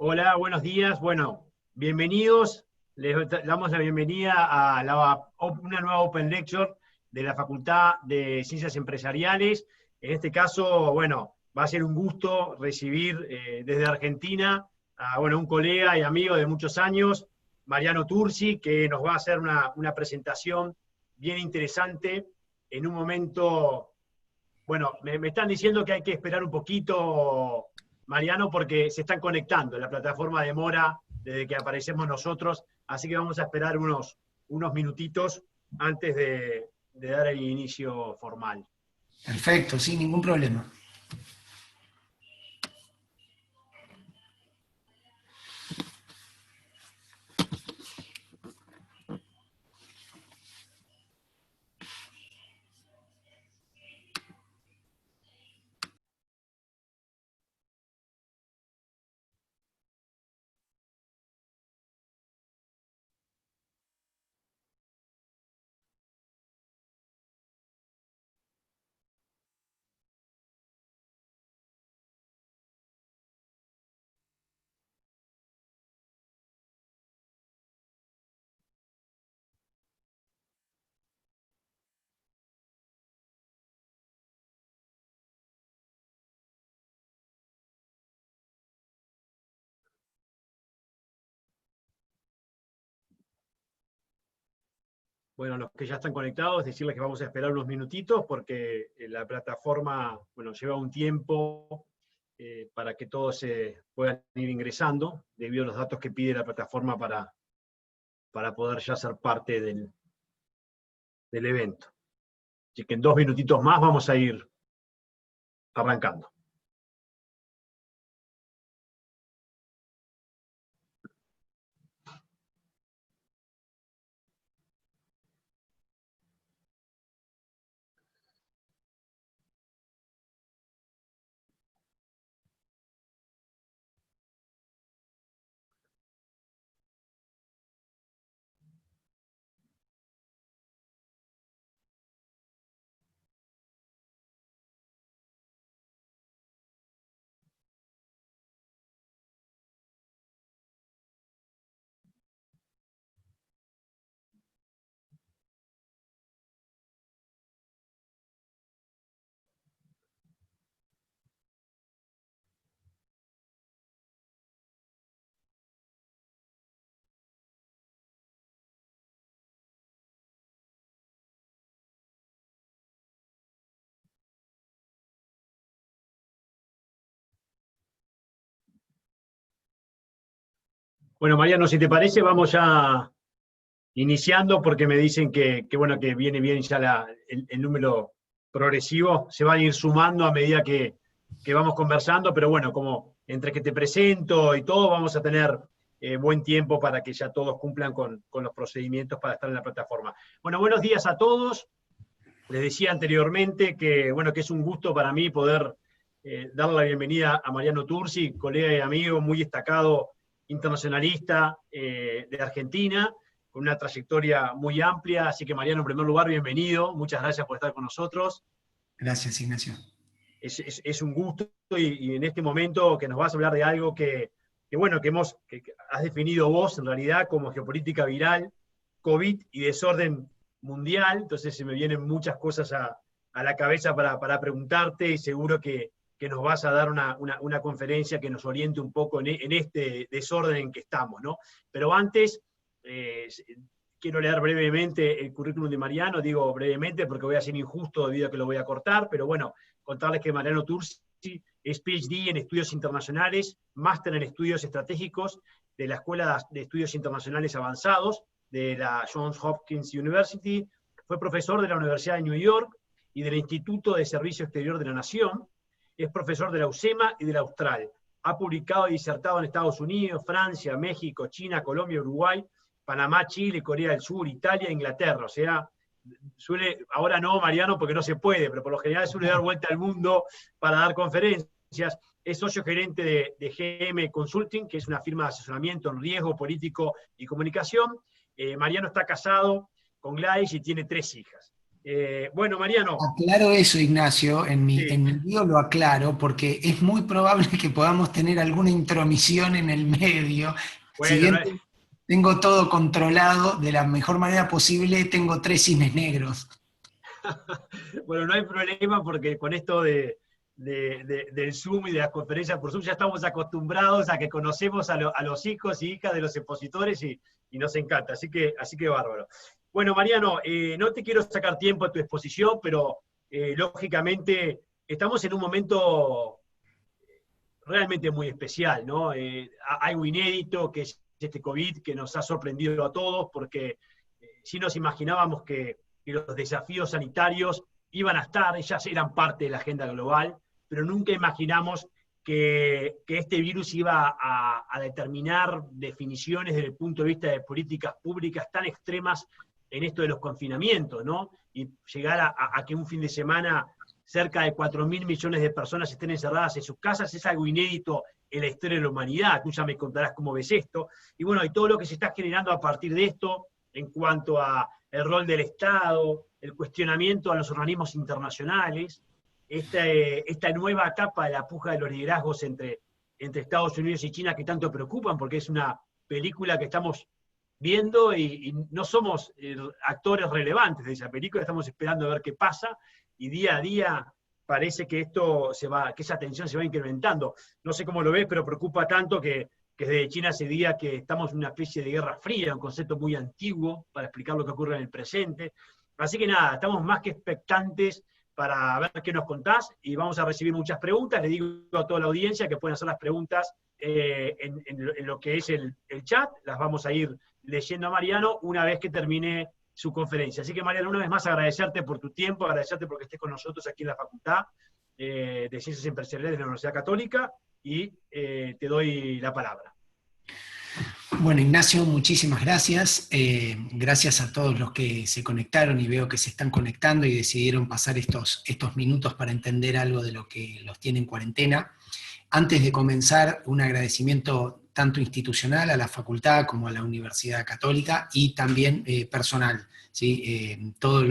Hola, buenos días. Bueno, bienvenidos. Les damos la bienvenida a una nueva Open Lecture de la Facultad de Ciencias Empresariales. En este caso, bueno, va a ser un gusto recibir desde Argentina a un colega y amigo de muchos años, Mariano Tursi, que nos va a hacer una presentación bien interesante en un momento. Bueno, me están diciendo que hay que esperar un poquito, Mariano, porque se están conectando. La plataforma demora desde que aparecemos nosotros, así que vamos a esperar unos minutitos antes de dar el inicio formal. Perfecto, sin ningún problema. Bueno, los que ya están conectados, decirles que vamos a esperar unos minutitos porque la plataforma, lleva un tiempo para que todos se puedan ir ingresando, debido a los datos que pide la plataforma para poder ya ser parte del evento. Así que en 2 minutitos más vamos a ir arrancando. Bueno, Mariano, si te parece, vamos ya iniciando porque me dicen que viene bien ya el número progresivo. Se van a ir sumando a medida que vamos conversando, pero bueno, como entre que te presento y todo, vamos a tener buen tiempo para que ya todos cumplan con los procedimientos para estar en la plataforma. Bueno, buenos días a todos. Les decía anteriormente que es un gusto para mí poder darle la bienvenida a Mariano Tursi, colega y amigo muy destacado internacionalista de Argentina, con una trayectoria muy amplia. Así que, Mariano, en primer lugar, bienvenido. Muchas gracias por estar con nosotros. Gracias, Ignacio. Es un gusto y en este momento que nos vas a hablar de algo que has definido vos en realidad como geopolítica viral, COVID y desorden mundial. Entonces se me vienen muchas cosas a la cabeza para preguntarte, y seguro que nos vas a dar una conferencia que nos oriente un poco en este desorden en que estamos, ¿no? Pero antes, quiero leer brevemente el currículum de Mariano. Digo brevemente porque voy a ser injusto debido a que lo voy a cortar, pero bueno, contarles que Mariano Tursi es PhD en Estudios Internacionales, máster en Estudios Estratégicos de la Escuela de Estudios Internacionales Avanzados de la Johns Hopkins University, fue profesor de la Universidad de New York y del Instituto de Servicio Exterior de la Nación, es profesor de la UCEMA y de la Austral. Ha publicado y disertado en Estados Unidos, Francia, México, China, Colombia, Uruguay, Panamá, Chile, Corea del Sur, Italia e Inglaterra. O sea, ahora no, Mariano, porque no se puede, pero por lo general suele dar vuelta al mundo para dar conferencias. Es socio gerente de GM Consulting, que es una firma de asesoramiento en riesgo político y comunicación. Mariano está casado con Gladys y tiene 3 hijas. Bueno, Mariano. Aclaro eso, Ignacio, Sí, en mi lío lo aclaro, porque es muy probable que podamos tener alguna intromisión en el medio. Si bueno, bien tengo todo controlado de la mejor manera posible, tengo 3 cisnes negros. bueno, no hay problema porque con esto del Zoom y de las conferencias por Zoom ya estamos acostumbrados a que conocemos a los hijos y hijas de los expositores y nos encanta, así que bárbaro. Bueno, Mariano, no te quiero sacar tiempo a tu exposición, pero lógicamente estamos en un momento realmente muy especial, ¿no? Algo inédito que es este COVID que nos ha sorprendido a todos porque sí nos imaginábamos que los desafíos sanitarios iban a estar, ellas eran parte de la agenda global, pero nunca imaginamos que este virus iba a determinar definiciones desde el punto de vista de políticas públicas tan extremas en esto de los confinamientos, ¿no? Y llegar a que un fin de semana cerca de 4.000 millones de personas estén encerradas en sus casas, es algo inédito en la historia de la humanidad. Tú ya me contarás cómo ves esto. Y bueno, y todo lo que se está generando a partir de esto, en cuanto a el rol del Estado, el cuestionamiento a los organismos internacionales, esta nueva etapa de la puja de los liderazgos entre Estados Unidos y China que tanto preocupan, porque es una película que estamos viendo y no somos actores relevantes de esa película, estamos esperando a ver qué pasa, y día a día parece que que esa tensión se va incrementando. No sé cómo lo ves, pero preocupa tanto que desde China se diga que estamos en una especie de guerra fría, un concepto muy antiguo para explicar lo que ocurre en el presente. Así que nada, estamos más que expectantes para ver qué nos contás y vamos a recibir muchas preguntas. Le digo a toda la audiencia que pueden hacer las preguntas en lo que es el chat, las vamos a ir leyendo a Mariano una vez que termine su conferencia. Así que Mariano, una vez más agradecerte por tu tiempo, agradecerte porque estés con nosotros aquí en la Facultad de Ciencias Empresariales de la Universidad Católica y te doy la palabra. Bueno, Ignacio, muchísimas gracias. Gracias a todos los que se conectaron y veo que se están conectando y decidieron pasar estos minutos para entender algo de lo que los tiene en cuarentena. Antes de comenzar, un agradecimiento tanto institucional a la facultad como a la Universidad Católica y también personal. ¿Sí? Todos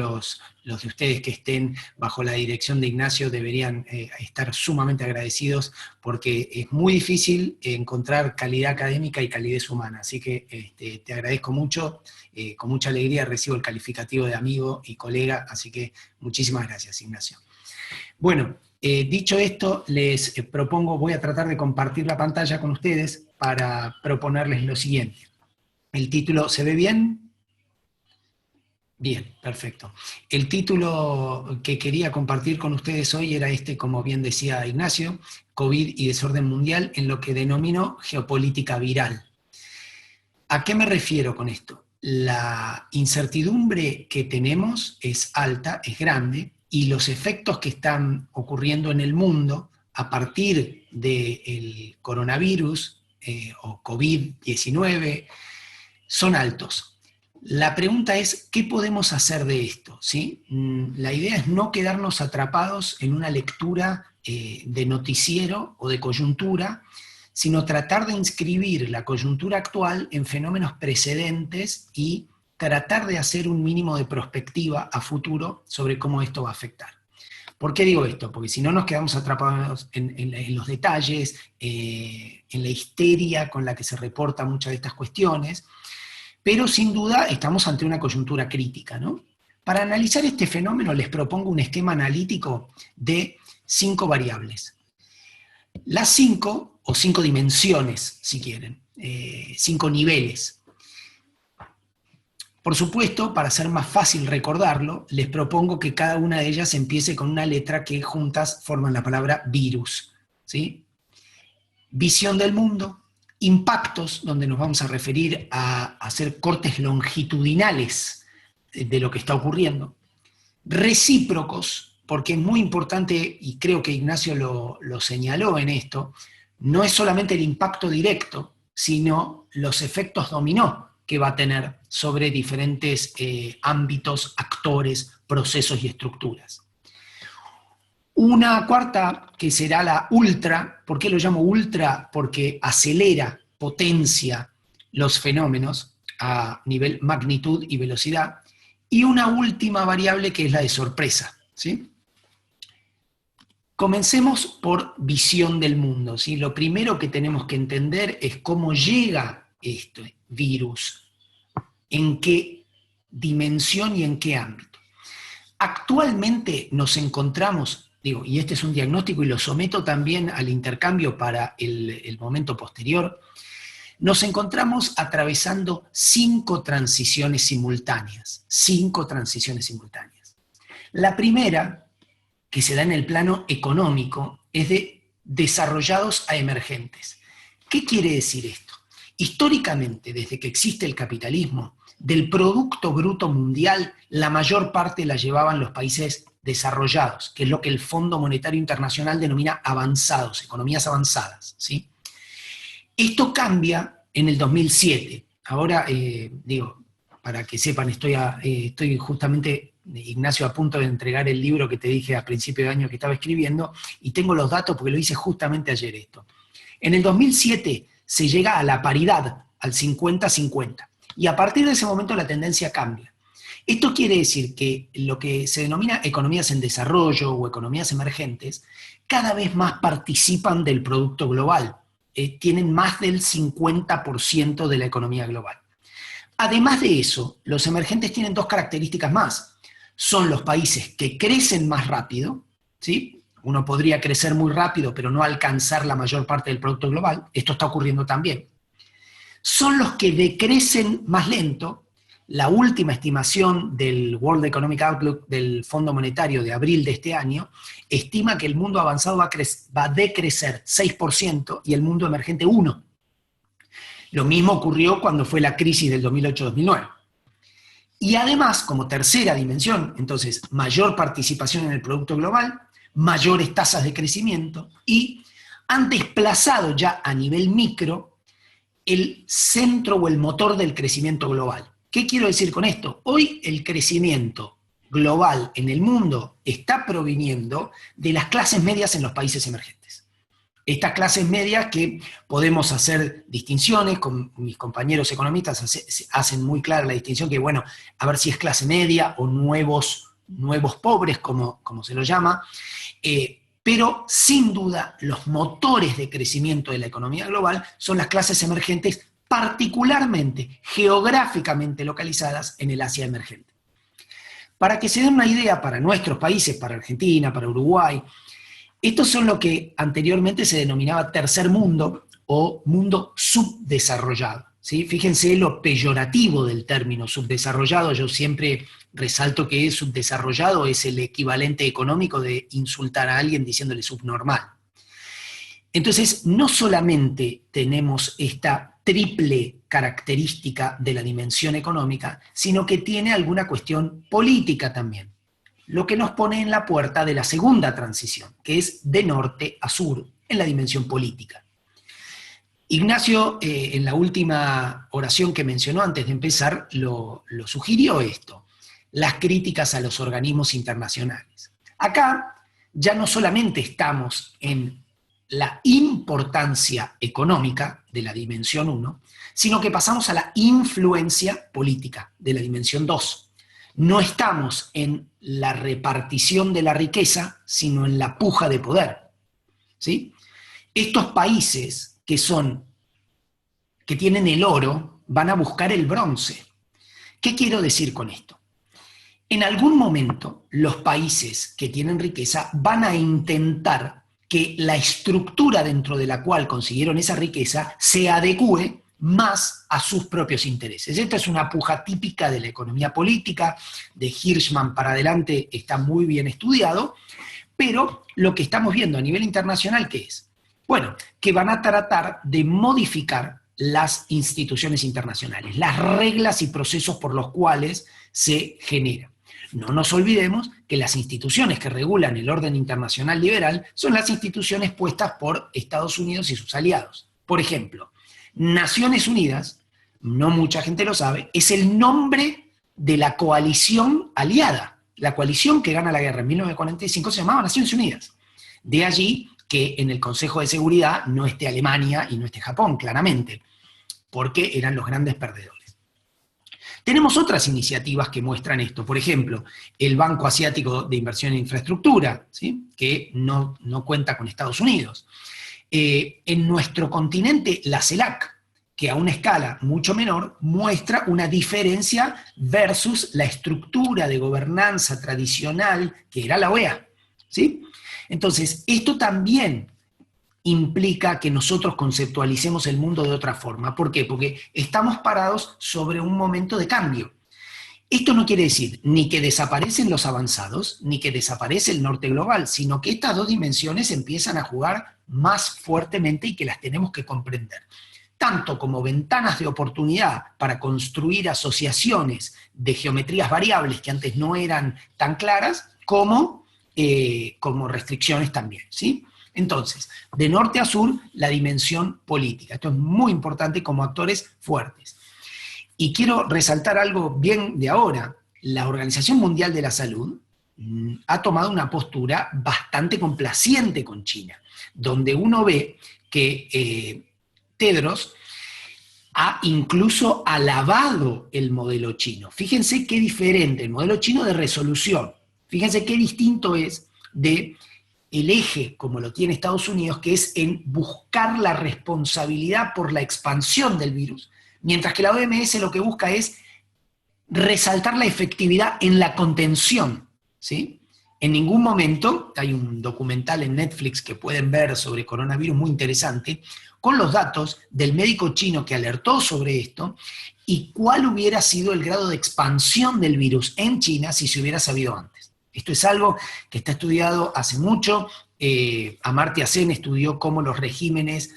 los de ustedes que estén bajo la dirección de Ignacio deberían estar sumamente agradecidos porque es muy difícil encontrar calidad académica y calidez humana. Así que te agradezco mucho, con mucha alegría recibo el calificativo de amigo y colega, así que muchísimas gracias, Ignacio. Bueno, dicho esto, les propongo, voy a tratar de compartir la pantalla con ustedes para proponerles lo siguiente. El título, ¿se ve bien? Bien, perfecto. El título que quería compartir con ustedes hoy era como bien decía Ignacio, COVID y desorden mundial en lo que denomino geopolítica viral. ¿A qué me refiero con esto? La incertidumbre que tenemos es alta, es grande, y los efectos que están ocurriendo en el mundo a partir del coronavirus o COVID-19 son altos. La pregunta es, ¿qué podemos hacer de esto? ¿Sí? La idea es no quedarnos atrapados en una lectura de noticiero o de coyuntura, sino tratar de inscribir la coyuntura actual en fenómenos precedentes y tratar de hacer un mínimo de prospectiva a futuro sobre cómo esto va a afectar. ¿Por qué digo esto? Porque si no nos quedamos atrapados en los detalles, en la histeria con la que se reportan muchas de estas cuestiones, pero sin duda estamos ante una coyuntura crítica, ¿no? Para analizar este fenómeno les propongo un esquema analítico de 5 variables. Las 5, o 5 dimensiones, si quieren, 5 niveles. Por supuesto, para hacer más fácil recordarlo, les propongo que cada una de ellas empiece con una letra que juntas forman la palabra virus, ¿sí? Visión del mundo, impactos, donde nos vamos a referir a hacer cortes longitudinales de lo que está ocurriendo. Recíprocos, porque es muy importante, y creo que Ignacio lo señaló en esto, no es solamente el impacto directo, sino los efectos dominó que va a tener sobre diferentes ámbitos, actores, procesos y estructuras. Una cuarta que será la ultra. ¿Por qué lo llamo ultra? Porque acelera, potencia los fenómenos a nivel magnitud y velocidad. y una última variable que es la de sorpresa, ¿sí? Comencemos por visión del mundo, ¿sí? Lo primero que tenemos que entender es cómo llega este virus, en qué dimensión y en qué ámbito. Actualmente nos encontramos, digo, y este es un diagnóstico y lo someto también al intercambio para el momento posterior, nos encontramos atravesando 5 transiciones simultáneas. 5 transiciones simultáneas. La primera, que se da en el plano económico, es de desarrollados a emergentes. ¿Qué quiere decir esto? Históricamente, desde que existe el capitalismo, del Producto Bruto Mundial, la mayor parte la llevaban los países desarrollados, que es lo que el Fondo Monetario Internacional denomina avanzados, economías avanzadas, ¿sí? Esto cambia en el 2007. Ahora, digo, para que sepan, estoy justamente, Ignacio, a punto de entregar el libro que te dije a principio de año que estaba escribiendo, y tengo los datos porque lo hice justamente ayer esto. En el 2007 se llega a la paridad, al 50-50, y a partir de ese momento la tendencia cambia. Esto quiere decir que lo que se denomina economías en desarrollo o economías emergentes, cada vez más participan del producto global, tienen más del 50% de la economía global. Además de eso, los emergentes tienen 2 características más. Son los países que crecen más rápido, ¿sí? Uno podría crecer muy rápido, pero no alcanzar la mayor parte del producto global. Esto está ocurriendo también. Son los que decrecen más lento. La última estimación del World Economic Outlook del Fondo Monetario de abril de este año estima que el mundo avanzado va a decrecer 6% y el mundo emergente 1%. Lo mismo ocurrió cuando fue la crisis del 2008-2009. Y además, como tercera dimensión, entonces, mayor participación en el producto global, mayores tasas de crecimiento y han desplazado ya a nivel micro el centro o el motor del crecimiento global. ¿Qué quiero decir con esto? Hoy el crecimiento global en el mundo está proviniendo de las clases medias en los países emergentes. Estas clases medias que podemos hacer distinciones, con mis compañeros economistas hacen muy clara la distinción que, bueno, a ver si es clase media o nuevos pobres, como se lo llama, pero sin duda los motores de crecimiento de la economía global son las clases emergentes, particularmente geográficamente localizadas en el Asia emergente. Para que se den una idea para nuestros países, para Argentina, para Uruguay, estos son lo que anteriormente se denominaba tercer mundo o mundo subdesarrollado, ¿sí? Fíjense lo peyorativo del término subdesarrollado. Yo siempre resalto que subdesarrollado es el equivalente económico de insultar a alguien diciéndole subnormal. Entonces, no solamente tenemos esta triple característica de la dimensión económica, sino que tiene alguna cuestión política también. Lo que nos pone en la puerta de la segunda transición, que es de norte a sur, en la dimensión política. Ignacio, en la última oración que mencionó antes de empezar, lo sugirió esto, las críticas a los organismos internacionales. Acá ya no solamente estamos en la importancia económica de la dimensión 1, sino que pasamos a la influencia política de la dimensión 2. No estamos en la repartición de la riqueza, sino en la puja de poder, ¿sí? Estos países que tienen el oro van a buscar el bronce. ¿Qué quiero decir con esto? En algún momento, los países que tienen riqueza van a intentar que la estructura dentro de la cual consiguieron esa riqueza se adecúe más a sus propios intereses. Esta es una puja típica de la economía política, de Hirschman para adelante está muy bien estudiado, pero lo que estamos viendo a nivel internacional, ¿qué es? Bueno, que van a tratar de modificar las instituciones internacionales, las reglas y procesos por los cuales se genera. No nos olvidemos que las instituciones que regulan el orden internacional liberal son las instituciones puestas por Estados Unidos y sus aliados. Por ejemplo, Naciones Unidas, no mucha gente lo sabe, es el nombre de la coalición aliada. La coalición que gana la guerra en 1945 se llamaba Naciones Unidas. De allí que en el Consejo de Seguridad no esté Alemania y no esté Japón, claramente, porque eran los grandes perdedores. Tenemos otras iniciativas que muestran esto. Por ejemplo, el Banco Asiático de Inversión en Infraestructura, ¿sí?, que no cuenta con Estados Unidos. En nuestro continente, la CELAC, que a una escala mucho menor muestra una diferencia versus la estructura de gobernanza tradicional que era la OEA, ¿sí? Entonces, esto también implica que nosotros conceptualicemos el mundo de otra forma. ¿Por qué? Porque estamos parados sobre un momento de cambio. Esto no quiere decir ni que desaparecen los avanzados, ni que desaparece el norte global, sino que estas dos dimensiones empiezan a jugar más fuertemente y que las tenemos que comprender. Tanto como ventanas de oportunidad para construir asociaciones de geometrías variables que antes no eran tan claras, como restricciones también, ¿sí? Entonces, de norte a sur, la dimensión política. Esto es muy importante como actores fuertes. Y quiero resaltar algo bien de ahora. La Organización Mundial de la Salud ha tomado una postura bastante complaciente con China, donde uno ve que Tedros ha incluso alabado el modelo chino. Fíjense qué diferente, el modelo chino de resolución. Fíjense qué distinto es de el eje, como lo tiene Estados Unidos, que es en buscar la responsabilidad por la expansión del virus, mientras que la OMS lo que busca es resaltar la efectividad en la contención, ¿sí? En ningún momento, hay un documental en Netflix que pueden ver sobre coronavirus muy interesante, con los datos del médico chino que alertó sobre esto y cuál hubiera sido el grado de expansión del virus en China si se hubiera sabido antes. Esto es algo que está estudiado hace mucho. Amartya Sen estudió cómo los regímenes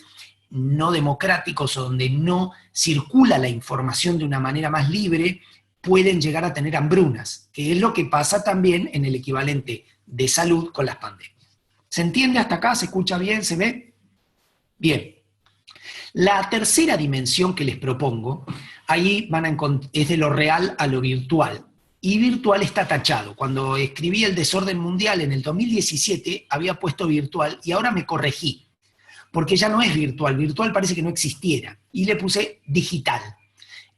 no democráticos, donde no circula la información de una manera más libre, pueden llegar a tener hambrunas, que es lo que pasa también en el equivalente de salud con las pandemias. ¿Se entiende hasta acá? ¿Se escucha bien? ¿Se ve? Bien. La tercera dimensión que les propongo, ahí es de lo real a lo virtual. Y virtual está tachado. Cuando escribí El desorden mundial en el 2017, había puesto virtual y ahora me corregí, porque ya no es virtual. Virtual parece que no existiera. Y le puse digital.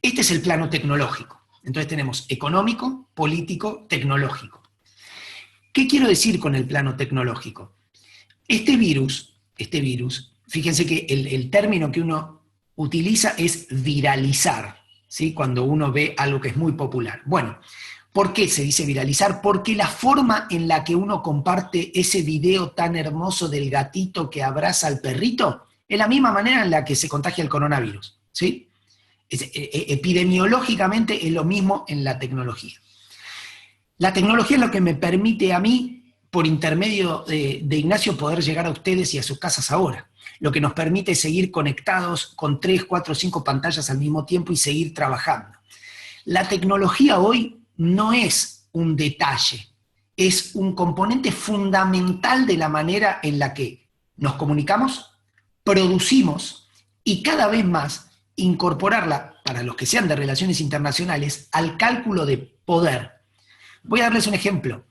Este es el plano tecnológico. Entonces tenemos económico, político, tecnológico. ¿Qué quiero decir con el plano tecnológico? Este virus, fíjense que el término que uno utiliza es viralizar, ¿sí?, cuando uno ve algo que es muy popular. Bueno, ¿por qué se dice viralizar? Porque la forma en la que uno comparte ese video tan hermoso del gatito que abraza al perrito es la misma manera en la que se contagia el coronavirus, ¿sí? Epidemiológicamente es lo mismo en la tecnología. La tecnología es lo que me permite a mí, por intermedio de Ignacio, poder llegar a ustedes y a sus casas ahora. Lo que nos permite seguir conectados con 3, 4, 5 pantallas al mismo tiempo y seguir trabajando. La tecnología hoy no es un detalle, es un componente fundamental de la manera en la que nos comunicamos, producimos y cada vez más incorporarla, para los que sean de relaciones internacionales, al cálculo de poder. Voy a darles un ejemplo.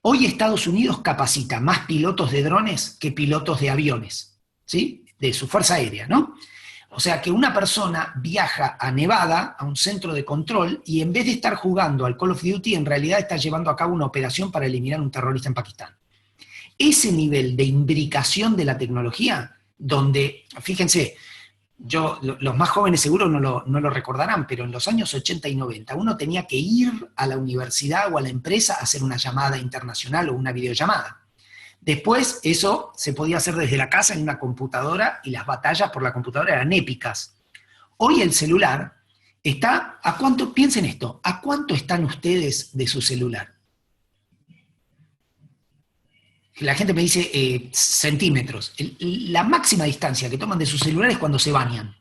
Hoy Estados Unidos capacita más pilotos de drones que pilotos de aviones, ¿sí?, de su fuerza aérea, ¿no? O sea que una persona viaja a Nevada, a un centro de control, y en vez de estar jugando al Call of Duty, en realidad está llevando a cabo una operación para eliminar a un terrorista en Pakistán. Ese nivel de imbricación de la tecnología, donde, fíjense, los más jóvenes seguro no lo recordarán, pero en los años 80 y 90 uno tenía que ir a la universidad o a la empresa a hacer una llamada internacional o una videollamada. Después eso se podía hacer desde la casa en una computadora y las batallas por la computadora eran épicas. Hoy el celular está, ¿a cuánto? Piensen esto, ¿a cuánto están ustedes de su celular? La gente me dice centímetros. La máxima distancia que toman de su celular es cuando se bañan.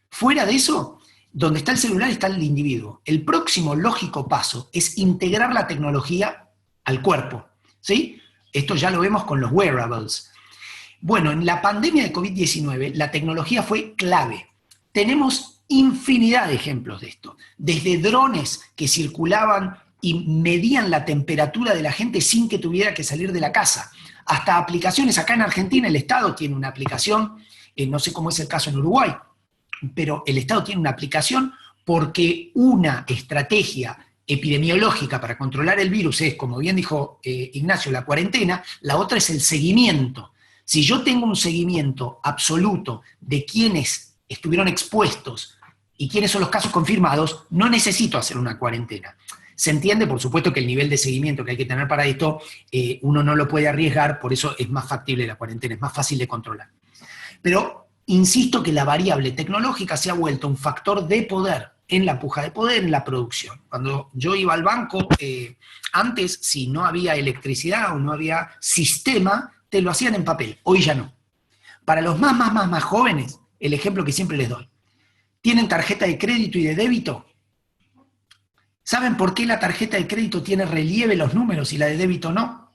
Fuera de eso, donde está el celular está el individuo. El próximo lógico paso es integrar la tecnología al cuerpo, ¿sí? Esto ya lo vemos con los wearables. Bueno, en la pandemia de COVID-19 la tecnología fue clave. Tenemos infinidad de ejemplos de esto. Desde drones que circulaban y medían la temperatura de la gente sin que tuviera que salir de la casa, hasta aplicaciones. Acá en Argentina el Estado tiene una aplicación, no sé cómo es el caso en Uruguay, pero el Estado tiene una aplicación porque una estrategia epidemiológica para controlar el virus es, como bien dijo Ignacio, la cuarentena, la otra es el seguimiento. Si yo tengo un seguimiento absoluto de quienes estuvieron expuestos y quiénes son los casos confirmados, no necesito hacer una cuarentena. Se entiende, por supuesto, que el nivel de seguimiento que hay que tener para esto, uno no lo puede arriesgar, por eso es más factible la cuarentena, es más fácil de controlar. Pero insisto que la variable tecnológica se ha vuelto un factor de poder, en la puja de poder, en la producción. Cuando yo iba al banco, antes, si no había electricidad o no había sistema, te lo hacían en papel, hoy ya no. Para los más jóvenes, el ejemplo que siempre les doy, ¿tienen tarjeta de crédito y de débito? ¿Saben por qué la tarjeta de crédito tiene relieve los números y la de débito no?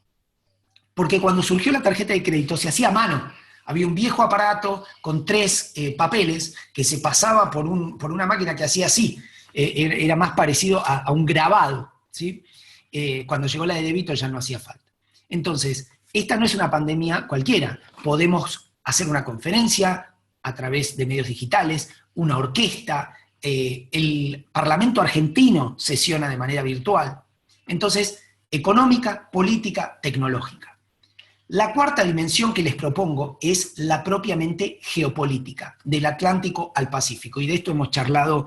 Porque cuando surgió la tarjeta de crédito se hacía a mano. Había un viejo aparato con 3 papeles que se pasaba por una máquina que hacía así. Era más parecido a un grabado, ¿sí? Cuando llegó la de débito ya no hacía falta. Entonces, esta no es una pandemia cualquiera. Podemos hacer una conferencia a través de medios digitales, una orquesta, el Parlamento argentino sesiona de manera virtual. Entonces, económica, política, tecnológica. La cuarta dimensión que les propongo es la propiamente geopolítica, del Atlántico al Pacífico. Y de esto hemos charlado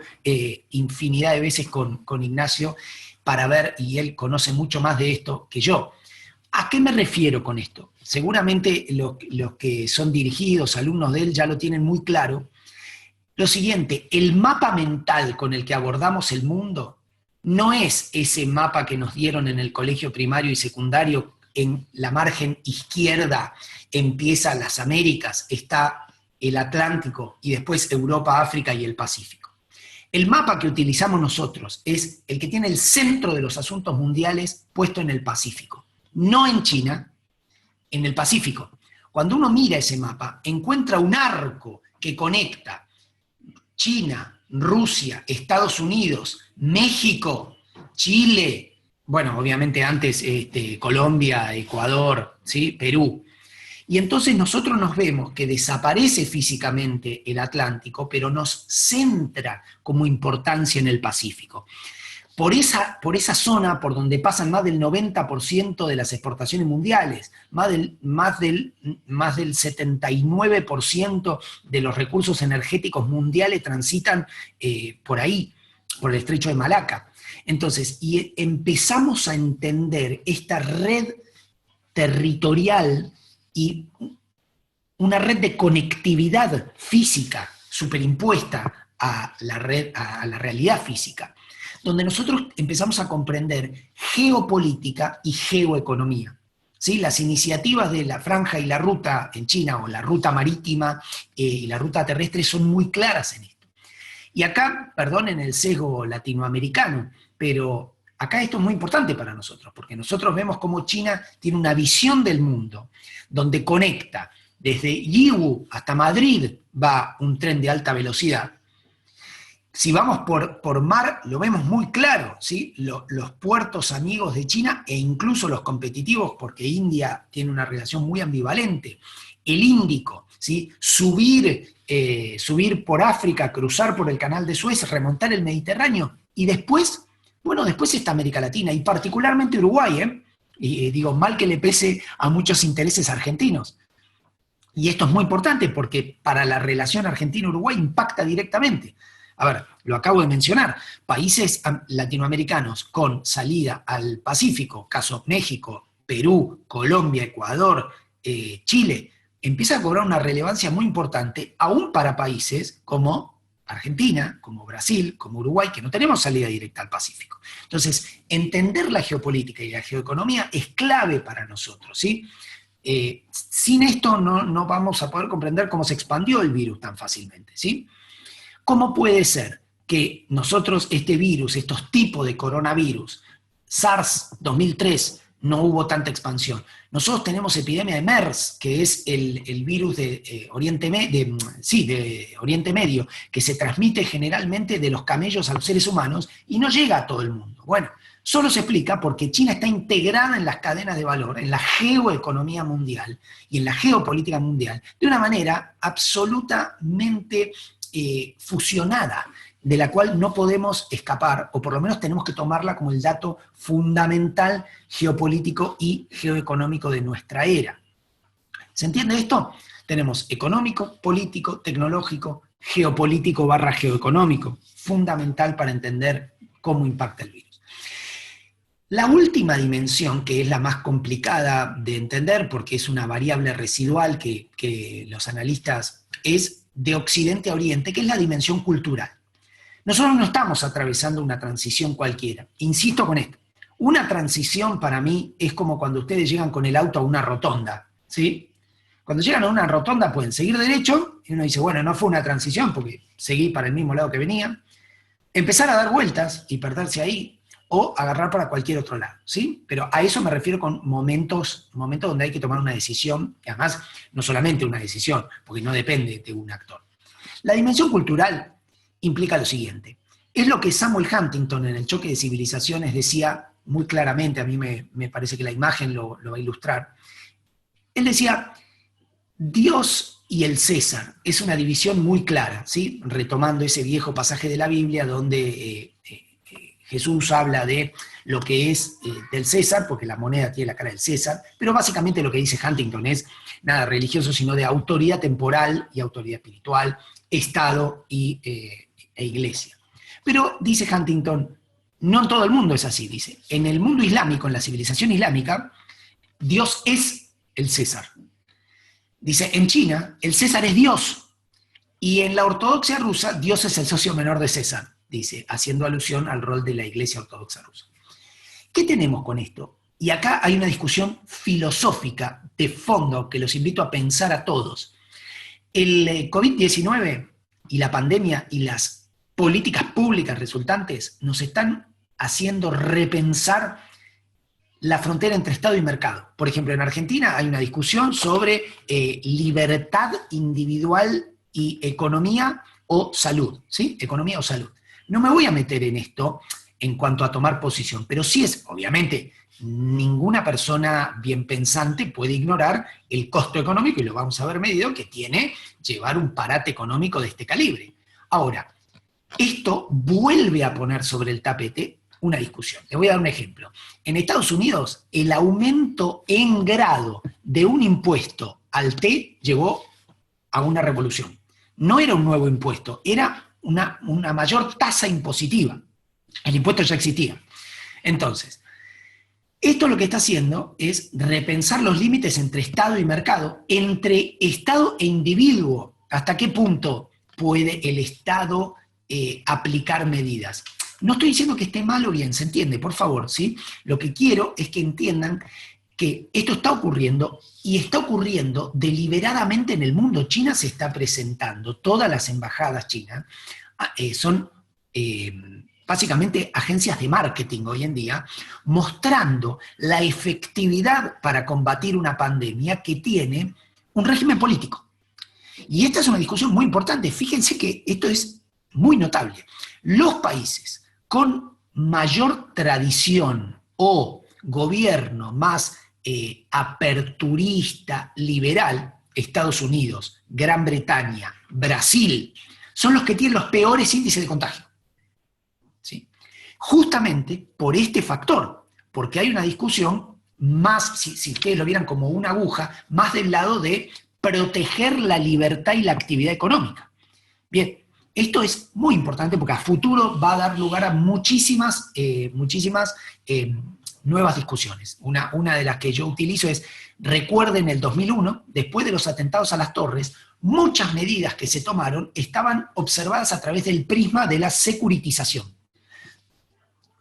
infinidad de veces con Ignacio para ver, y él conoce mucho más de esto que yo. ¿A qué me refiero con esto? Seguramente los que son dirigidos, alumnos de él, ya lo tienen muy claro. Lo siguiente, el mapa mental con el que abordamos el mundo no es ese mapa que nos dieron en el colegio primario y secundario. En la margen izquierda empieza las Américas, está el Atlántico y después Europa, África y el Pacífico. El mapa que utilizamos nosotros es el que tiene el centro de los asuntos mundiales puesto en el Pacífico, no en China, en el Pacífico. Cuando uno mira ese mapa, encuentra un arco que conecta China, Rusia, Estados Unidos, México, Chile, bueno, obviamente antes Colombia, Ecuador, ¿sí? Perú. Y entonces nosotros nos vemos que desaparece físicamente el Atlántico, pero nos centra como importancia en el Pacífico. Por esa zona por donde pasan más del 90% de las exportaciones mundiales, más del 79% de los recursos energéticos mundiales transitan por ahí, por el estrecho de Malaca. Entonces, y empezamos a entender esta red territorial y una red de conectividad física superimpuesta a la realidad física, donde nosotros empezamos a comprender geopolítica y geoeconomía. ¿Sí? Las iniciativas de la franja y la ruta en China, o la ruta marítima y la ruta terrestre, son muy claras en esto. Y acá, perdonen el sesgo latinoamericano, pero acá esto es muy importante para nosotros, porque nosotros vemos cómo China tiene una visión del mundo, donde conecta desde Yiwu hasta Madrid, va un tren de alta velocidad. Si vamos por mar, lo vemos muy claro, ¿sí? Los puertos amigos de China e incluso los competitivos, porque India tiene una relación muy ambivalente. El Índico, ¿sí? Subir por África, cruzar por el Canal de Suez, remontar el Mediterráneo, y después está América Latina, y particularmente Uruguay, y digo, mal que le pese a muchos intereses argentinos. Y esto es muy importante porque para la relación Argentina-Uruguay impacta directamente. A ver, lo acabo de mencionar, países latinoamericanos con salida al Pacífico, caso México, Perú, Colombia, Ecuador, Chile, empieza a cobrar una relevancia muy importante, aún para países como Argentina, como Brasil, como Uruguay, que no tenemos salida directa al Pacífico. Entonces, entender la geopolítica y la geoeconomía es clave para nosotros, ¿sí? Sin esto no vamos a poder comprender cómo se expandió el virus tan fácilmente, ¿sí? ¿Cómo puede ser que nosotros este virus, estos tipos de coronavirus, SARS 2003, no hubo tanta expansión? Nosotros tenemos epidemia de MERS, que es el virus de Oriente Medio, que se transmite generalmente de los camellos a los seres humanos y no llega a todo el mundo. Bueno, solo se explica porque China está integrada en las cadenas de valor, en la geoeconomía mundial y en la geopolítica mundial, de una manera absolutamente fusionada. de la cual no podemos escapar, o por lo menos tenemos que tomarla como el dato fundamental geopolítico y geoeconómico de nuestra era. ¿Se entiende esto? Tenemos económico, político, tecnológico, geopolítico / geoeconómico, fundamental para entender cómo impacta el virus. La última dimensión, que es la más complicada de entender, porque es una variable residual que los analistas, es de Occidente a Oriente, que es la dimensión cultural. Nosotros no estamos atravesando una transición cualquiera. Insisto con esto. Una transición para mí es como cuando ustedes llegan con el auto a una rotonda, ¿sí? Cuando llegan a una rotonda pueden seguir derecho, y uno dice, bueno, no fue una transición porque seguí para el mismo lado que venía, empezar a dar vueltas y perderse ahí, o agarrar para cualquier otro lado, ¿sí? Pero a eso me refiero con momentos donde hay que tomar una decisión, y además no solamente una decisión, porque no depende de un actor. La dimensión cultural implica lo siguiente, es lo que Samuel Huntington en El choque de civilizaciones decía muy claramente, a mí me parece que la imagen lo va a ilustrar. Él decía, Dios y el César es una división muy clara, ¿sí? Retomando ese viejo pasaje de la Biblia donde Jesús habla de lo que es del César, porque la moneda tiene la cara del César, pero básicamente lo que dice Huntington es nada religioso, sino de autoridad temporal y autoridad espiritual, Estado e Iglesia. Pero, dice Huntington, no en todo el mundo es así, dice. En el mundo islámico, en la civilización islámica, Dios es el César. Dice, en China, el César es Dios, y en la ortodoxia rusa, Dios es el socio menor de César, dice, haciendo alusión al rol de la Iglesia Ortodoxa rusa. ¿Qué tenemos con esto? Y acá hay una discusión filosófica de fondo que los invito a pensar a todos. El COVID-19 y la pandemia y las políticas públicas resultantes nos están haciendo repensar la frontera entre Estado y mercado. Por ejemplo, en Argentina hay una discusión sobre libertad individual y economía o salud, ¿sí? Economía o salud. No me voy a meter en esto en cuanto a tomar posición, pero sí es, obviamente, ninguna persona bien pensante puede ignorar el costo económico, y lo vamos a ver medido, que tiene llevar un parate económico de este calibre. Ahora, esto vuelve a poner sobre el tapete una discusión. Les voy a dar un ejemplo. En Estados Unidos, el aumento en grado de un impuesto al té llevó a una revolución. No era un nuevo impuesto, era una mayor tasa impositiva. El impuesto ya existía. Entonces, esto lo que está haciendo es repensar los límites entre Estado y mercado, entre Estado e individuo. ¿Hasta qué punto puede el Estado aplicar medidas? No estoy diciendo que esté mal o bien, se entiende, por favor, ¿sí? Lo que quiero es que entiendan que esto está ocurriendo, y está ocurriendo deliberadamente en el mundo. China se está presentando, todas las embajadas chinas son básicamente agencias de marketing hoy en día, mostrando la efectividad para combatir una pandemia que tiene un régimen político. Y esta es una discusión muy importante. Fíjense que esto es muy notable. Los países con mayor tradición o gobierno más aperturista, liberal, Estados Unidos, Gran Bretaña, Brasil, son los que tienen los peores índices de contagio. ¿Sí? Justamente por este factor, porque hay una discusión más, si ustedes lo vieran como una aguja, más del lado de proteger la libertad y la actividad económica. Bien, esto es muy importante porque a futuro va a dar lugar a muchísimas nuevas discusiones. Una de las que yo utilizo es, recuerden el 2001, después de los atentados a las torres, muchas medidas que se tomaron estaban observadas a través del prisma de la securitización.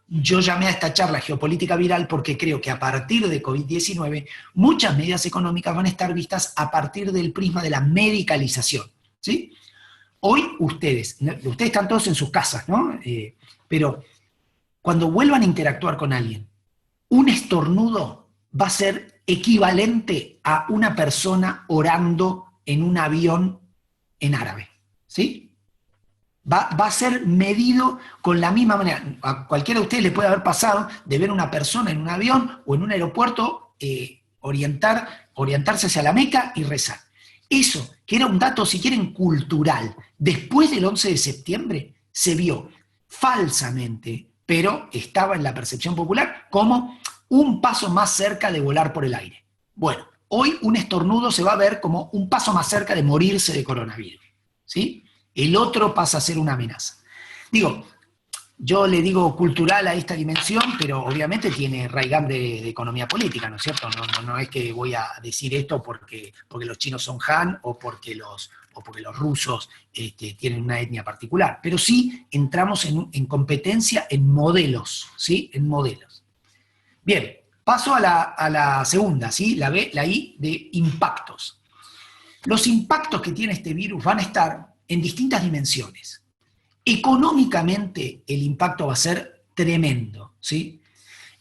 Yo llamé a esta charla geopolítica viral porque creo que a partir de COVID-19 muchas medidas económicas van a estar vistas a partir del prisma de la medicalización, ¿sí? Hoy ustedes están todos en sus casas, ¿no? Pero cuando vuelvan a interactuar con alguien, un estornudo va a ser equivalente a una persona orando en un avión en árabe, ¿sí? Va a ser medido con la misma manera. A cualquiera de ustedes le puede haber pasado de ver una persona en un avión o en un aeropuerto orientarse hacia la Meca y rezar. Eso, que era un dato, si quieren, cultural, después del 11 de septiembre, se vio falsamente, pero estaba en la percepción popular como un paso más cerca de volar por el aire. Bueno, hoy un estornudo se va a ver como un paso más cerca de morirse de coronavirus, ¿sí? El otro pasa a ser una amenaza. Digo, yo le digo cultural a esta dimensión, pero obviamente tiene raigambre de economía política, ¿no es cierto? No es que voy a decir esto porque los chinos son Han o porque los rusos tienen una etnia particular, pero sí entramos en competencia en modelos, ¿sí? En modelos. Bien, paso a la segunda, ¿sí? La I de impactos. Los impactos que tiene este virus van a estar en distintas dimensiones. Económicamente el impacto va a ser tremendo, ¿sí?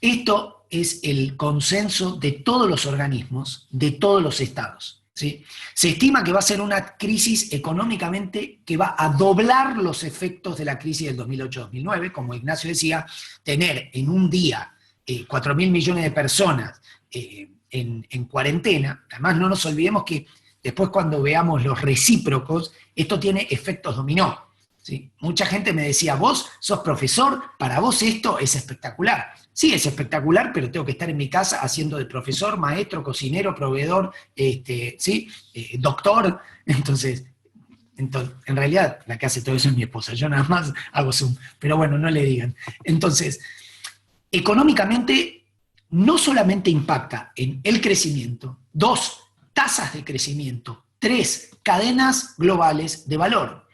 Esto es el consenso de todos los organismos, de todos los estados, ¿sí? Se estima que va a ser una crisis económicamente que va a doblar los efectos de la crisis del 2008-2009, como Ignacio decía, tener en un día 4.000 millones de personas en cuarentena. Además, no nos olvidemos que después cuando veamos los recíprocos, esto tiene efectos dominó. ¿Sí? Mucha gente me decía, vos sos profesor, para vos esto es espectacular. Sí, es espectacular, pero tengo que estar en mi casa haciendo de profesor, maestro, cocinero, proveedor, ¿sí? Doctor. Entonces, en realidad, la que hace todo eso es mi esposa. Yo nada más hago Zoom. Pero bueno, no le digan. Entonces, económicamente, no solamente impacta en el crecimiento, 2, tasas de crecimiento, 3, cadenas globales de valor.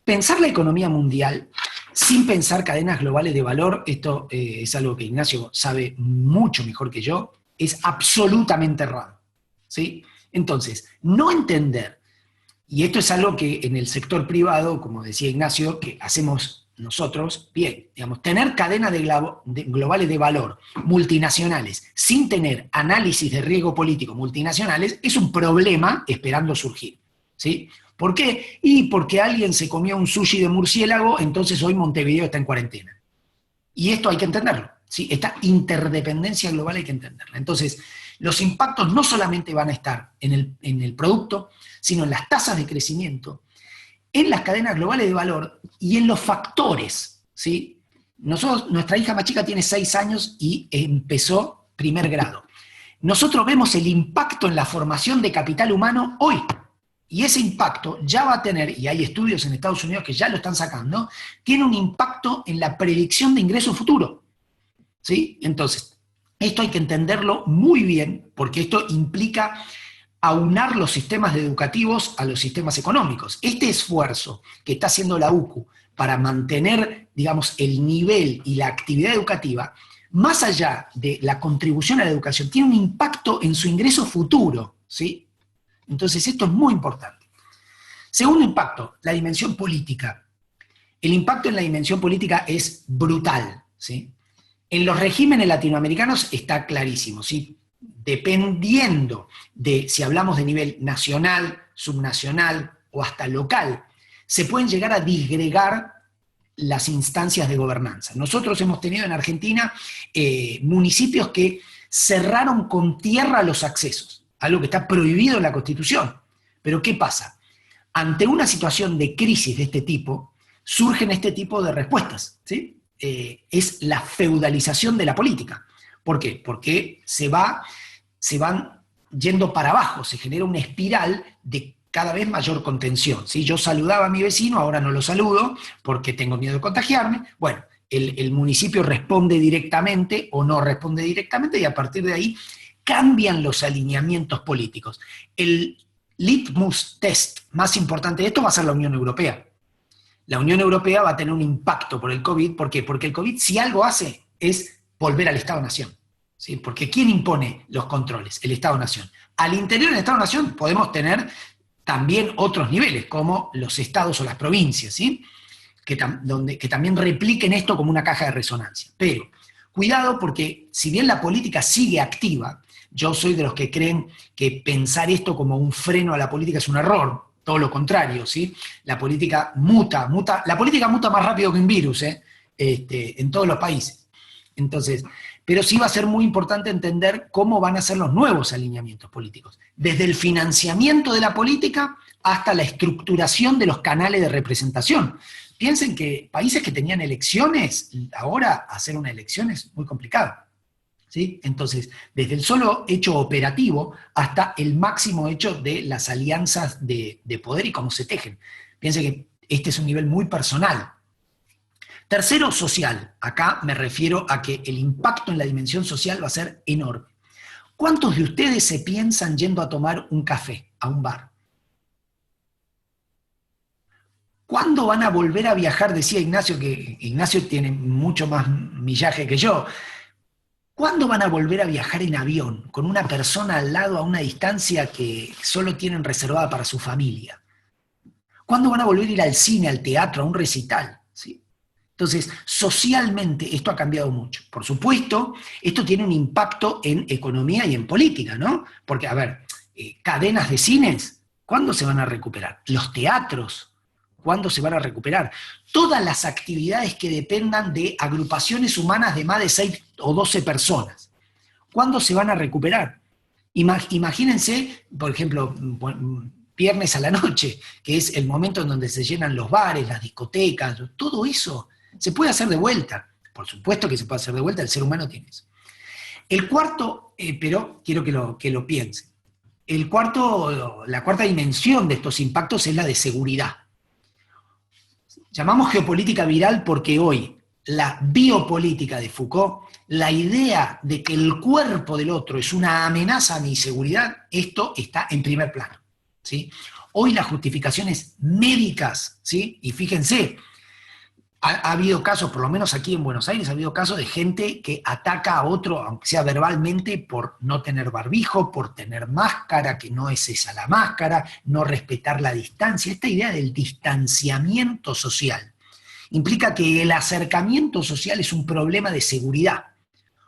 Pensar la economía mundial sin pensar cadenas globales de valor, esto es algo que Ignacio sabe mucho mejor que yo, es absolutamente errado, ¿sí? Entonces, no entender, y esto es algo que en el sector privado, como decía Ignacio, que hacemos nosotros, bien, digamos, tener cadenas globales de valor multinacionales sin tener análisis de riesgo político multinacionales es un problema esperando surgir, ¿sí? ¿Por qué? Y porque alguien se comió un sushi de murciélago, entonces hoy Montevideo está en cuarentena. Y esto hay que entenderlo, ¿sí? Esta interdependencia global hay que entenderla. Entonces, los impactos no solamente van a estar en el producto, sino en las tasas de crecimiento, en las cadenas globales de valor y en los factores, ¿sí? Nuestra hija más chica tiene 6 años y empezó primer grado. Nosotros vemos el impacto en la formación de capital humano hoy. Y ese impacto ya va a tener, y hay estudios en Estados Unidos que ya lo están sacando, tiene un impacto en la predicción de ingreso futuro, ¿sí? Entonces, esto hay que entenderlo muy bien, porque esto implica aunar los sistemas educativos a los sistemas económicos. Este esfuerzo que está haciendo la UCU para mantener, digamos, el nivel y la actividad educativa, más allá de la contribución a la educación, tiene un impacto en su ingreso futuro, ¿sí? Entonces esto es muy importante. Segundo impacto, la dimensión política. El impacto en la dimensión política es brutal, ¿sí? En los regímenes latinoamericanos está clarísimo, ¿sí? Dependiendo de si hablamos de nivel nacional, subnacional o hasta local, se pueden llegar a disgregar las instancias de gobernanza. Nosotros hemos tenido en Argentina municipios que cerraron con tierra los accesos, algo que está prohibido en la Constitución. Pero ¿qué pasa? Ante una situación de crisis de este tipo, surgen este tipo de respuestas, ¿sí? Es la feudalización de la política. ¿Por qué? Porque se van yendo para abajo, se genera una espiral de cada vez mayor contención, ¿sí? Yo saludaba a mi vecino, ahora no lo saludo porque tengo miedo de contagiarme. Bueno, el municipio responde directamente o no responde directamente y a partir de ahí cambian los alineamientos políticos. El litmus test más importante de esto va a ser la Unión Europea. La Unión Europea va a tener un impacto por el COVID. ¿Por qué? Porque el COVID, si algo hace, es volver al Estado-Nación, ¿sí? Porque ¿quién impone los controles? El Estado-Nación. Al interior del Estado-Nación podemos tener también otros niveles, como los estados o las provincias, ¿sí? que también repliquen esto como una caja de resonancia. Pero cuidado, porque si bien la política sigue activa, yo soy de los que creen que pensar esto como un freno a la política es un error, todo lo contrario, ¿sí? La política muta, la política muta más rápido que un virus, en todos los países. Entonces, pero sí va a ser muy importante entender cómo van a ser los nuevos alineamientos políticos, desde el financiamiento de la política hasta la estructuración de los canales de representación. Piensen que países que tenían elecciones, ahora hacer una elección es muy complicado, ¿sí? Entonces, desde el solo hecho operativo hasta el máximo hecho de las alianzas de poder y cómo se tejen. Piensen que este es un nivel muy personal. Tercero, social. Acá me refiero a que el impacto en la dimensión social va a ser enorme. ¿Cuántos de ustedes se piensan yendo a tomar un café, a un bar? ¿Cuándo van a volver a viajar? Decía Ignacio, que Ignacio tiene mucho más millaje que yo. ¿Cuándo van a volver a viajar en avión con una persona al lado a una distancia que solo tienen reservada para su familia? ¿Cuándo van a volver a ir al cine, al teatro, a un recital? ¿Sí? Entonces, socialmente esto ha cambiado mucho. Por supuesto, esto tiene un impacto en economía y en política, ¿no? Porque, a ver, cadenas de cines, ¿cuándo se van a recuperar? Los teatros, ¿cuándo se van a recuperar? Todas las actividades que dependan de agrupaciones humanas de más de 6 o 12 personas, ¿cuándo se van a recuperar? Imagínense, por ejemplo, viernes a la noche, que es el momento en donde se llenan los bares, las discotecas, todo eso se puede hacer de vuelta. Por supuesto que se puede hacer de vuelta, el ser humano tiene eso. El cuarto, pero quiero que lo piensen, la cuarta dimensión de estos impactos es la de seguridad. Llamamos geopolítica viral porque hoy la biopolítica de Foucault, la idea de que el cuerpo del otro es una amenaza a mi seguridad, esto está en primer plano, ¿sí? Hoy las justificaciones médicas, ¿sí? Y fíjense, ha habido casos, por lo menos aquí en Buenos Aires, ha habido casos de gente que ataca a otro, aunque sea verbalmente, por no tener barbijo, por tener máscara, que no es esa la máscara, no respetar la distancia. Esta idea del distanciamiento social implica que el acercamiento social es un problema de seguridad.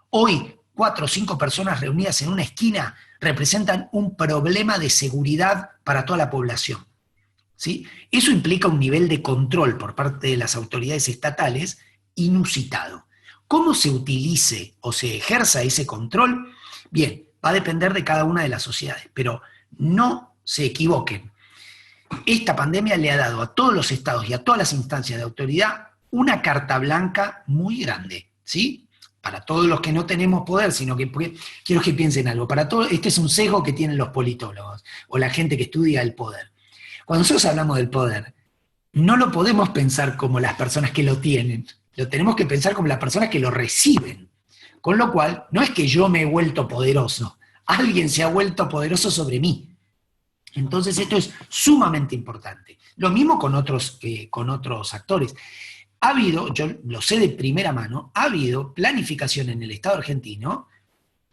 Hoy, 4 o 5 personas reunidas en una esquina representan un problema de seguridad para toda la población, ¿sí? Eso implica un nivel de control por parte de las autoridades estatales inusitado. ¿Cómo se utilice o se ejerza ese control? Bien, va a depender de cada una de las sociedades, pero no se equivoquen. Esta pandemia le ha dado a todos los estados y a todas las instancias de autoridad una carta blanca muy grande, ¿sí? Para todos los que no tenemos poder, sino que quiero que piensen algo. Para todo, este es un sesgo que tienen los politólogos o la gente que estudia el poder. Cuando nosotros hablamos del poder, no lo podemos pensar como las personas que lo tienen, lo tenemos que pensar como las personas que lo reciben. Con lo cual, no es que yo me he vuelto poderoso, alguien se ha vuelto poderoso sobre mí. Entonces esto es sumamente importante. Lo mismo con otros actores. Ha habido, yo lo sé de primera mano, ha habido planificación en el Estado argentino,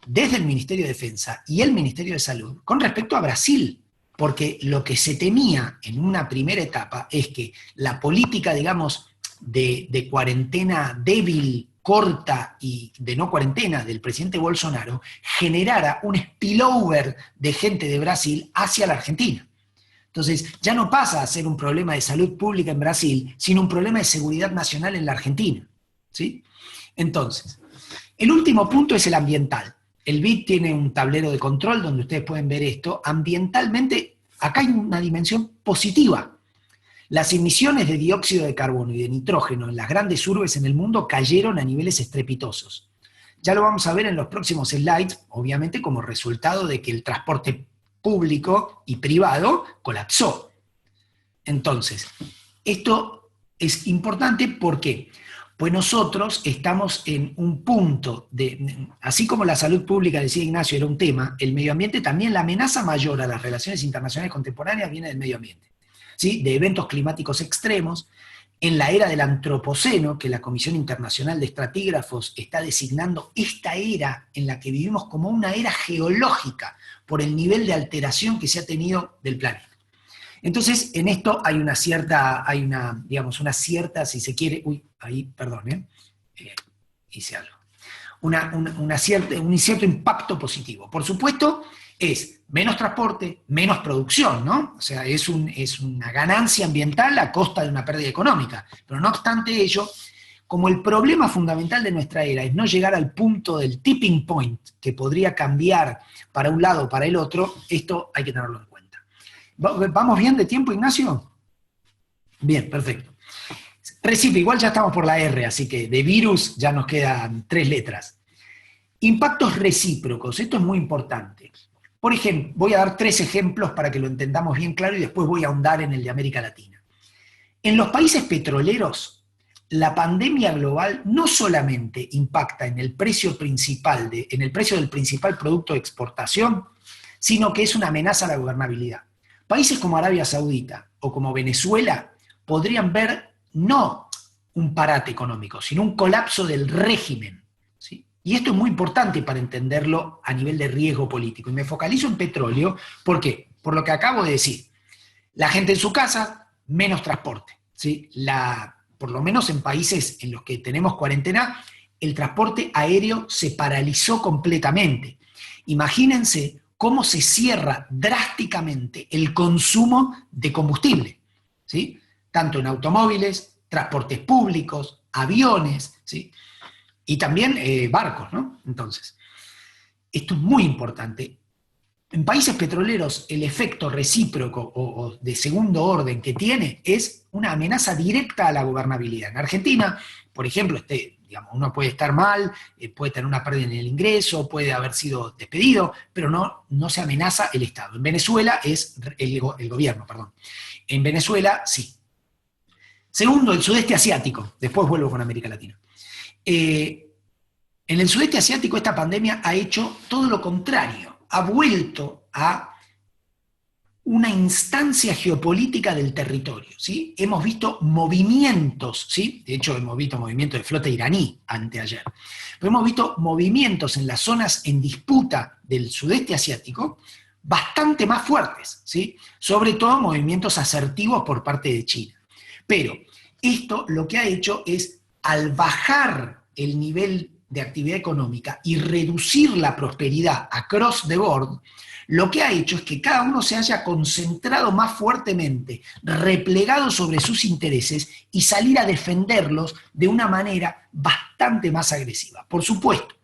desde el Ministerio de Defensa y el Ministerio de Salud, con respecto a Brasil, porque lo que se temía en una primera etapa es que la política, digamos, de cuarentena débil, corta y de no cuarentena del presidente Bolsonaro generara un spillover de gente de Brasil hacia la Argentina. Entonces, ya no pasa a ser un problema de salud pública en Brasil, sino un problema de seguridad nacional en la Argentina, ¿sí? Entonces, el último punto es el ambiental. El BID tiene un tablero de control donde ustedes pueden ver esto. Ambientalmente, acá hay una dimensión positiva. Las emisiones de dióxido de carbono y de nitrógeno en las grandes urbes en el mundo cayeron a niveles estrepitosos. Ya lo vamos a ver en los próximos slides, obviamente como resultado de que el transporte público y privado colapsó. Entonces, esto es importante porque pues nosotros estamos en un punto de, así como la salud pública, decía Ignacio, era un tema, el medio ambiente también, la amenaza mayor a las relaciones internacionales contemporáneas viene del medio ambiente, ¿sí? De eventos climáticos extremos. En la era del antropoceno, que la Comisión Internacional de Estratígrafos está designando esta era en la que vivimos como una era geológica, por el nivel de alteración que se ha tenido del planeta. Entonces, en esto hay una cierta, si se quiere, hice algo. Un cierto impacto positivo. Por supuesto, es menos transporte, menos producción, ¿no? O sea, es una ganancia ambiental a costa de una pérdida económica. Pero no obstante ello, como el problema fundamental de nuestra era es no llegar al punto del tipping point, que podría cambiar para un lado o para el otro, esto hay que tenerlo en cuenta. ¿Vamos bien de tiempo, Ignacio? Bien, perfecto. Recipe, igual ya estamos por la R, así que de virus ya nos quedan 3 letras. Impactos recíprocos, esto es muy importante. Por ejemplo, voy a dar 3 ejemplos para que lo entendamos bien claro y después voy a ahondar en el de América Latina. En los países petroleros, la pandemia global no solamente impacta en el precio principal, en el precio del principal producto de exportación, sino que es una amenaza a la gobernabilidad. Países como Arabia Saudita o como Venezuela podrían ver no un parate económico, sino un colapso del régimen, ¿sí? Y esto es muy importante para entenderlo a nivel de riesgo político. Y me focalizo en petróleo, ¿por qué? Por lo que acabo de decir. La gente en su casa, menos transporte, ¿sí? Por lo menos en países en los que tenemos cuarentena, el transporte aéreo se paralizó completamente. Imagínense cómo se cierra drásticamente el consumo de combustible, ¿sí? Tanto en automóviles, transportes públicos, aviones, ¿sí? Y también barcos, ¿no? Entonces, esto es muy importante. En países petroleros, el efecto recíproco o de segundo orden que tiene es una amenaza directa a la gobernabilidad. En Argentina, por ejemplo, digamos, uno puede estar mal, puede tener una pérdida en el ingreso, puede haber sido despedido, pero no se amenaza el Estado. En Venezuela es el gobierno, perdón. En Venezuela, sí. Segundo, el sudeste asiático. Después vuelvo con América Latina. En el sudeste asiático esta pandemia ha hecho todo lo contrario. Ha vuelto a una instancia geopolítica del territorio, ¿sí? Hemos visto movimientos, ¿sí? De hecho, hemos visto movimientos de flota iraní anteayer. Pero hemos visto movimientos en las zonas en disputa del sudeste asiático bastante más fuertes, ¿sí? Sobre todo movimientos asertivos por parte de China. Pero esto lo que ha hecho es, al bajar el nivel de actividad económica y reducir la prosperidad across the board, lo que ha hecho es que cada uno se haya concentrado más fuertemente, replegado sobre sus intereses y salir a defenderlos de una manera bastante más agresiva. Por supuesto,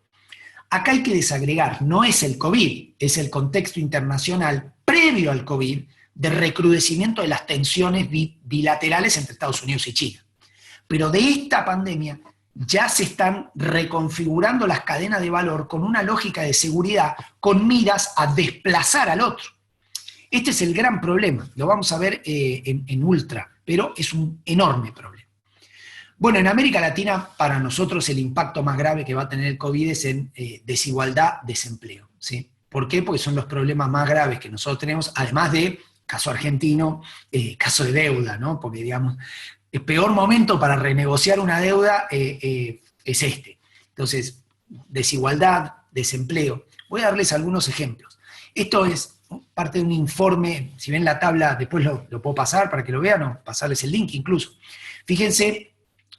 acá hay que desagregar, no es el COVID, es el contexto internacional previo al COVID de recrudecimiento de las tensiones bilaterales entre Estados Unidos y China. Pero de esta pandemia ya se están reconfigurando las cadenas de valor con una lógica de seguridad, con miras a desplazar al otro. Este es el gran problema, lo vamos a ver en ultra, pero es un enorme problema. Bueno, en América Latina, para nosotros el impacto más grave que va a tener el COVID es en desigualdad, desempleo, ¿sí? ¿Por qué? Porque son los problemas más graves que nosotros tenemos, además de caso argentino, caso de deuda, ¿no? Porque, digamos, el peor momento para renegociar una deuda es este. Entonces, desigualdad, desempleo. Voy a darles algunos ejemplos. Esto es parte de un informe, si ven la tabla, después lo puedo pasar para que lo vean, o pasarles el link incluso. Fíjense,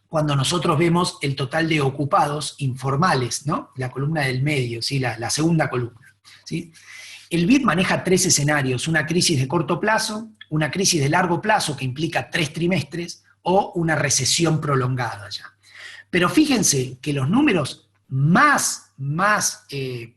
cuando nosotros vemos el total de ocupados informales, ¿no? La columna del medio, ¿sí? La segunda columna, ¿sí? El BID maneja 3 escenarios: una crisis de corto plazo, una crisis de largo plazo que implica 3 trimestres, o una recesión prolongada ya. Pero fíjense que los números más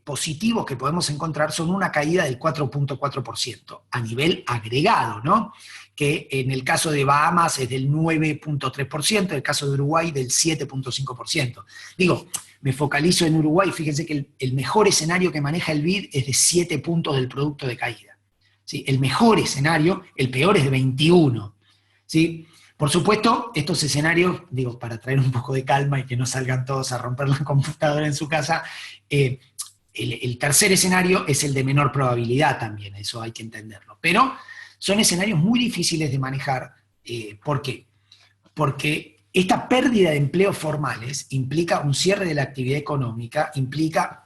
positivos que podemos encontrar son una caída del 4.4% a nivel agregado, ¿no? Que en el caso de Bahamas es del 9.3%, en el caso de Uruguay del 7.5%. Digo, me focalizo en Uruguay, fíjense que el mejor escenario que maneja el BID es de 7 puntos del producto de caída, ¿sí? El mejor escenario, el peor es de 21, ¿sí? Por supuesto, estos escenarios, digo, para traer un poco de calma y que no salgan todos a romper la computadora en su casa, el tercer escenario es el de menor probabilidad también, eso hay que entenderlo. Pero son escenarios muy difíciles de manejar. ¿Por qué? Porque esta pérdida de empleos formales implica un cierre de la actividad económica, implica,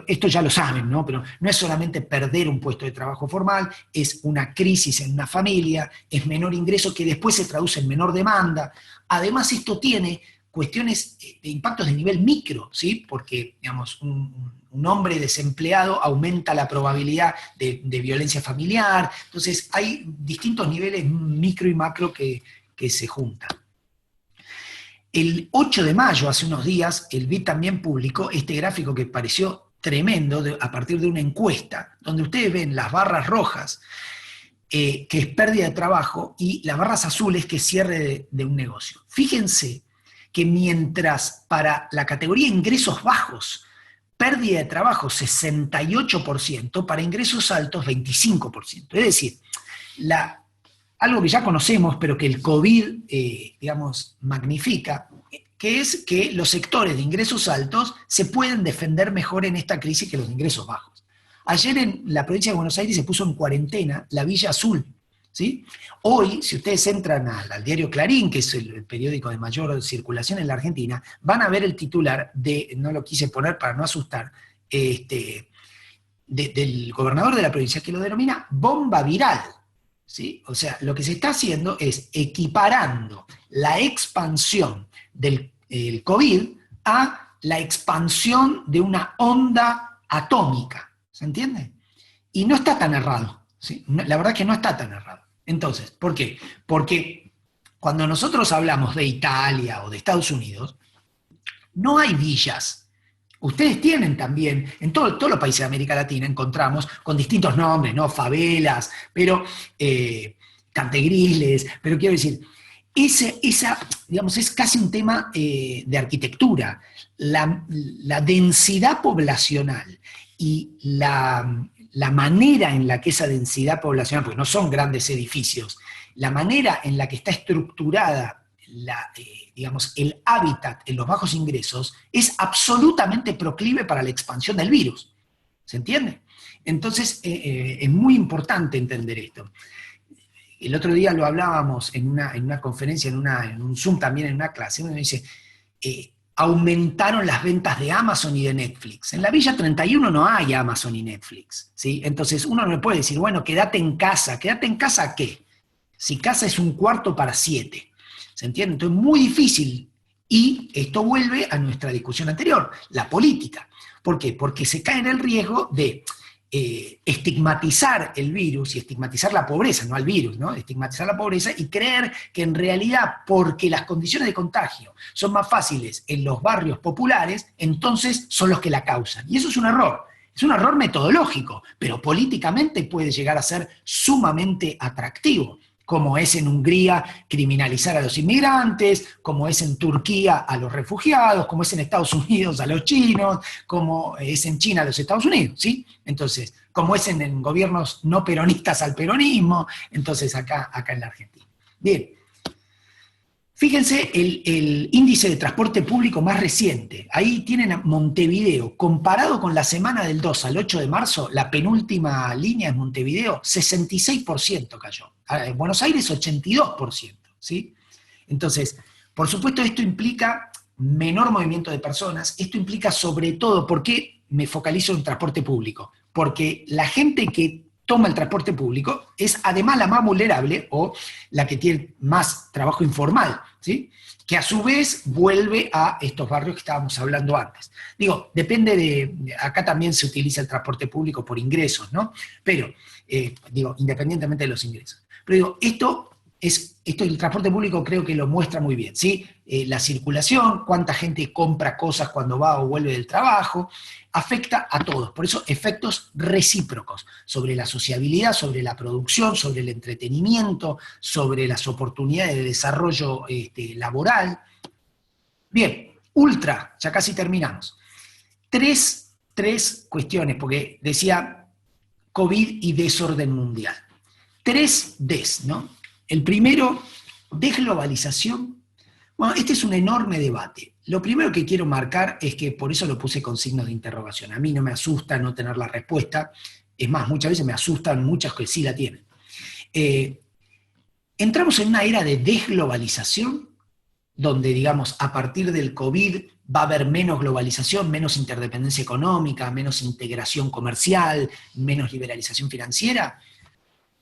esto ya lo saben, ¿no? Pero no es solamente perder un puesto de trabajo formal, es una crisis en una familia, es menor ingreso que después se traduce en menor demanda. Además, esto tiene cuestiones de impactos de nivel micro, ¿sí? Porque, digamos, un hombre desempleado aumenta la probabilidad de violencia familiar. Entonces, hay distintos niveles micro y macro que se juntan. El 8 de mayo, hace unos días, el BID también publicó este gráfico que pareció tremendo a partir de una encuesta, donde ustedes ven las barras rojas, que es pérdida de trabajo, y las barras azules, que es cierre de un negocio. Fíjense que mientras para la categoría ingresos bajos, pérdida de trabajo 68%, para ingresos altos 25%. Es decir, algo que ya conocemos, pero que el COVID, digamos, magnifica, que es que los sectores de ingresos altos se pueden defender mejor en esta crisis que los de ingresos bajos. Ayer en la provincia de Buenos Aires se puso en cuarentena la Villa Azul, ¿sí? Hoy, si ustedes entran al diario Clarín, que es el periódico de mayor circulación en la Argentina, van a ver el titular no lo quise poner para no asustar, del gobernador de la provincia, que lo denomina bomba viral, ¿sí? O sea, lo que se está haciendo es equiparando la expansión del COVID a la expansión de una onda atómica, ¿se entiende? Y no está tan errado, ¿sí? La verdad es que no está tan errado. Entonces, ¿por qué? Porque cuando nosotros hablamos de Italia o de Estados Unidos, no hay villas. Ustedes tienen también, en todos los países de América Latina encontramos con distintos nombres, ¿no? Favelas, pero cantegriles, pero quiero decir, digamos, es casi un tema de arquitectura. La densidad poblacional y la manera en la que esa densidad poblacional, porque no son grandes edificios, la manera en la que está estructurada digamos, el hábitat en los bajos ingresos es absolutamente proclive para la expansión del virus. ¿Se entiende? Entonces, es muy importante entender esto. El otro día lo hablábamos en una conferencia, en un Zoom también, en una clase, uno dice, aumentaron las ventas de Amazon y de Netflix. En la Villa 31 no hay Amazon y Netflix, ¿sí? Entonces uno no le puede decir, bueno, quédate en casa. ¿Quédate en casa qué? Si casa es 1/4 para 7. ¿Se entiende? Entonces es muy difícil. Y esto vuelve a nuestra discusión anterior, la política. ¿Por qué? Porque se cae en el riesgo de estigmatizar el virus y estigmatizar la pobreza, no al virus, ¿no? Estigmatizar la pobreza y creer que en realidad, porque las condiciones de contagio son más fáciles en los barrios populares, entonces son los que la causan. Y eso es un error. Es un error metodológico, pero políticamente puede llegar a ser sumamente atractivo, como es en Hungría criminalizar a los inmigrantes, como es en Turquía a los refugiados, como es en Estados Unidos a los chinos, como es en China a los Estados Unidos, ¿sí? Entonces, como es en gobiernos no peronistas al peronismo, entonces acá en la Argentina. Bien, fíjense el índice de transporte público más reciente. Ahí tienen a Montevideo. Comparado con la semana del 2 al 8 de marzo, la penúltima línea es Montevideo, 66% cayó. En Buenos Aires, 82%, ¿sí? Entonces, por supuesto, esto implica menor movimiento de personas. Esto implica sobre todo, ¿por qué me focalizo en transporte público? Porque la gente que toma el transporte público es además la más vulnerable o la que tiene más trabajo informal, ¿sí? Que a su vez vuelve a estos barrios que estábamos hablando antes. Digo, depende acá también se utiliza el transporte público por ingresos, ¿no? Pero, digo, independientemente de los ingresos. Pero digo, esto el transporte público creo que lo muestra muy bien, ¿sí? La circulación, cuánta gente compra cosas cuando va o vuelve del trabajo, afecta a todos. Por eso, efectos recíprocos sobre la sociabilidad, sobre la producción, sobre el entretenimiento, sobre las oportunidades de desarrollo laboral. Bien, ultra, ya casi terminamos. Tres cuestiones, porque decía COVID y desorden mundial. 3 Ds, ¿no? El primero, desglobalización. Bueno, este es un enorme debate. Lo primero que quiero marcar es que por eso lo puse con signos de interrogación. A mí no me asusta no tener la respuesta. Es más, muchas veces me asustan muchas que sí la tienen. Entramos en una era de desglobalización, donde, digamos, a partir del COVID va a haber menos globalización, menos interdependencia económica, menos integración comercial, menos liberalización financiera,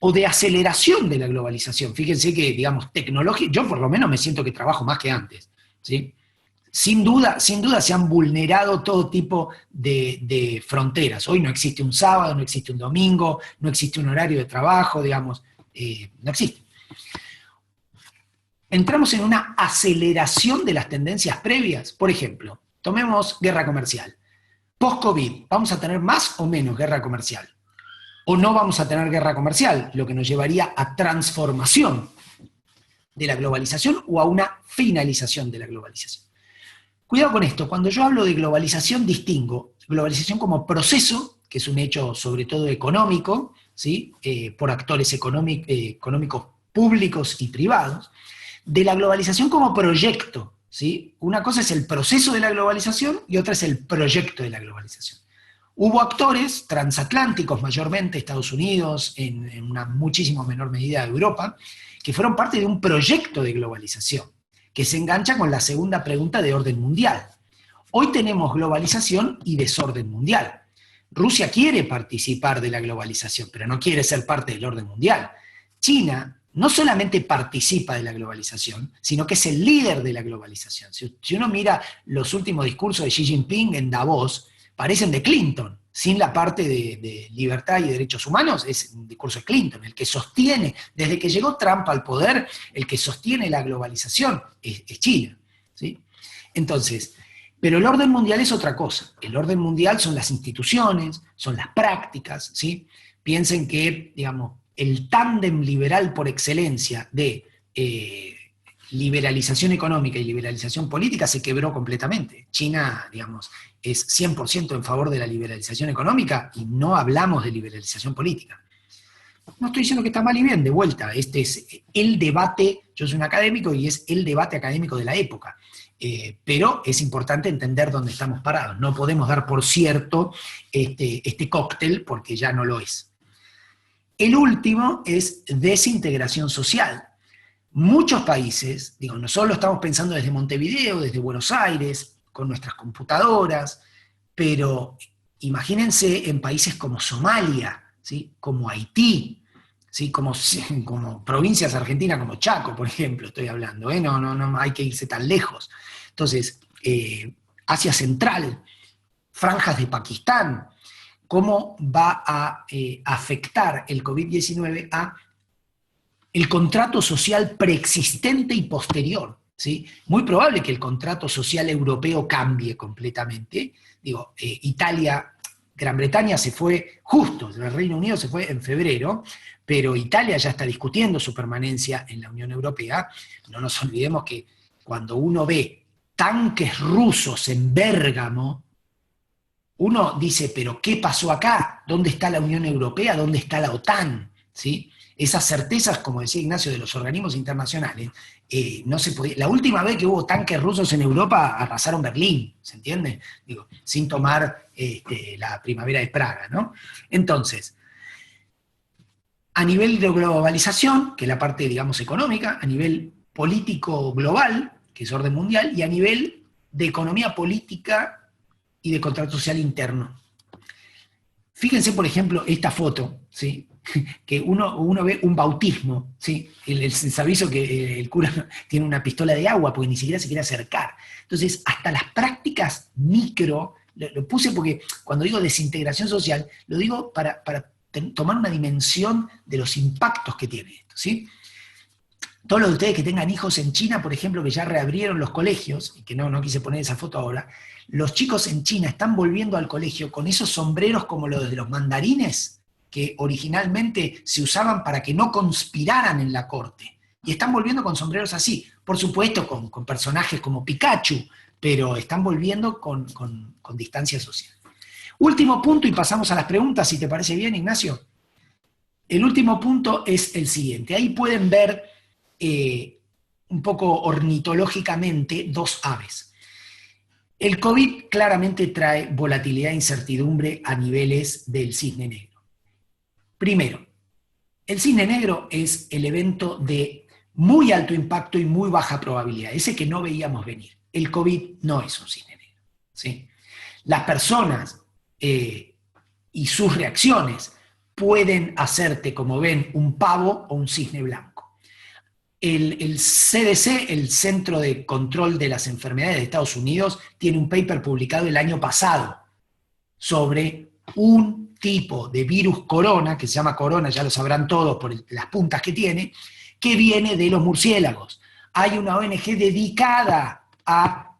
o de aceleración de la globalización. Fíjense que, digamos, tecnología, yo por lo menos me siento que trabajo más que antes, ¿sí? Sin duda se han vulnerado todo tipo de fronteras. Hoy no existe un sábado, no existe un domingo, no existe un horario de trabajo, digamos, no existe. entramos en una aceleración de las tendencias previas. Por ejemplo, tomemos guerra comercial. Post-COVID, ¿vamos a tener más o menos guerra comercial? O no vamos a tener guerra comercial, lo que nos llevaría a transformación de la globalización o a una finalización de la globalización. Cuidado con esto, cuando yo hablo de globalización distingo globalización como proceso, que es un hecho sobre todo económico, ¿sí? Por actores económicos públicos y privados, de la globalización como proyecto, ¿sí? Una cosa es el proceso de la globalización y otra es el proyecto de la globalización. Hubo actores transatlánticos, mayormente Estados Unidos, en una muchísimo menor medida Europa, que fueron parte de un proyecto de globalización, que se engancha con la segunda pregunta de orden mundial. Hoy tenemos globalización y desorden mundial. Rusia quiere participar de la globalización, pero no quiere ser parte del orden mundial. China no solamente participa de la globalización, sino que es el líder de la globalización. Si uno mira los últimos discursos de Xi Jinping en Davos, parecen de Clinton, sin la parte de libertad y derechos humanos, es un discurso de Clinton, el que sostiene, desde que llegó Trump al poder, el que sostiene la globalización es China, ¿sí? Entonces, pero el orden mundial es otra cosa. El orden mundial son las instituciones, son las prácticas, ¿sí? Piensen que, digamos, el tándem liberal por excelencia de liberalización económica y liberalización política se quebró completamente. China, digamos, es 100% en favor de la liberalización económica y no hablamos de liberalización política. No estoy diciendo que está mal y bien, de vuelta, este es el debate, yo soy un académico y es el debate académico de la época. Pero es importante entender dónde estamos parados. No podemos dar por cierto este cóctel porque ya no lo es. El último es desintegración social. Muchos países, digo, nosotros lo estamos pensando desde Montevideo, desde Buenos Aires, con nuestras computadoras, pero imagínense en países como Somalia, ¿sí? Como Haití, ¿sí? Como provincias argentinas como Chaco, por ejemplo, estoy hablando, no hay que irse tan lejos. Entonces, Asia Central, franjas de Pakistán, ¿cómo va a afectar el COVID-19 a el contrato social preexistente y posterior? ¿Sí? Muy probable que el contrato social europeo cambie completamente. Digo, Italia, Gran Bretaña se fue justo, el Reino Unido se fue en febrero, pero Italia ya está discutiendo su permanencia en la Unión Europea. No nos olvidemos que cuando uno ve tanques rusos en Bérgamo, uno dice, ¿pero qué pasó acá? ¿Dónde está la Unión Europea? ¿Dónde está la OTAN? ¿Sí? Esas certezas, como decía Ignacio, de los organismos internacionales, no se podía. La última vez que hubo tanques rusos en Europa arrasaron Berlín, ¿se entiende? Digo, sin tomar la primavera de Praga, ¿no? Entonces, a nivel de globalización, que es la parte, digamos, económica, a nivel político global, que es orden mundial, y a nivel de economía política y de contrato social interno. Fíjense, por ejemplo, esta foto, ¿sí? Que uno ve un bautismo, ¿sí? El aviso que el cura tiene una pistola de agua porque ni siquiera se quiere acercar. Entonces, hasta las prácticas micro, lo puse porque cuando digo desintegración social, lo digo para tomar una dimensión de los impactos que tiene esto, ¿sí? Todos los de ustedes que tengan hijos en China, por ejemplo, que ya reabrieron los colegios, y que no quise poner esa foto ahora, los chicos en China están volviendo al colegio con esos sombreros como los de los mandarines, que originalmente se usaban para que no conspiraran en la corte. Y están volviendo con sombreros así, por supuesto con personajes como Pikachu, pero están volviendo con distancia social. Último punto, y pasamos a las preguntas, si te parece bien, Ignacio. El último punto es el siguiente. Ahí pueden ver un poco ornitológicamente dos aves. El COVID claramente trae volatilidad e incertidumbre a niveles del cisne negro. Primero, el cisne negro es el evento de muy alto impacto y muy baja probabilidad, ese que no veíamos venir. El COVID no es un cisne negro, ¿sí? Las personas y sus reacciones pueden hacerte, como ven, un pavo o un cisne blanco. El CDC, el Centro de Control de las Enfermedades de Estados Unidos, tiene un paper publicado el año pasado sobre un tipo de virus corona, que se llama corona, ya lo sabrán todos por las puntas que tiene, que viene de los murciélagos. Hay una ONG dedicada a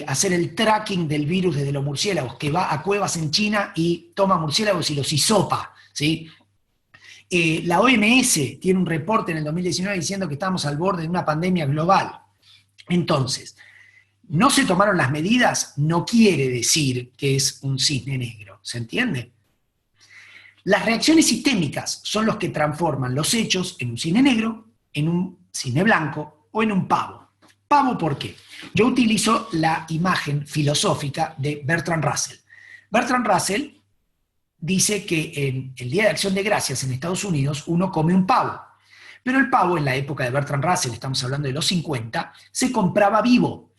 hacer el tracking del virus desde los murciélagos, que va a cuevas en China y toma murciélagos y los hisopa, ¿sí? La OMS tiene un reporte en el 2019 diciendo que estamos al borde de una pandemia global. Entonces, no se tomaron las medidas, no quiere decir que es un cisne negro, ¿se entiende? Las reacciones sistémicas son los que transforman los hechos en un cisne negro, en un cisne blanco o en un pavo. ¿Pavo por qué? Yo utilizo la imagen filosófica de Bertrand Russell. Bertrand Russell dice que en el Día de Acción de Gracias en Estados Unidos uno come un pavo. Pero el pavo, en la época de Bertrand Russell, estamos hablando de los 50, se compraba vivo.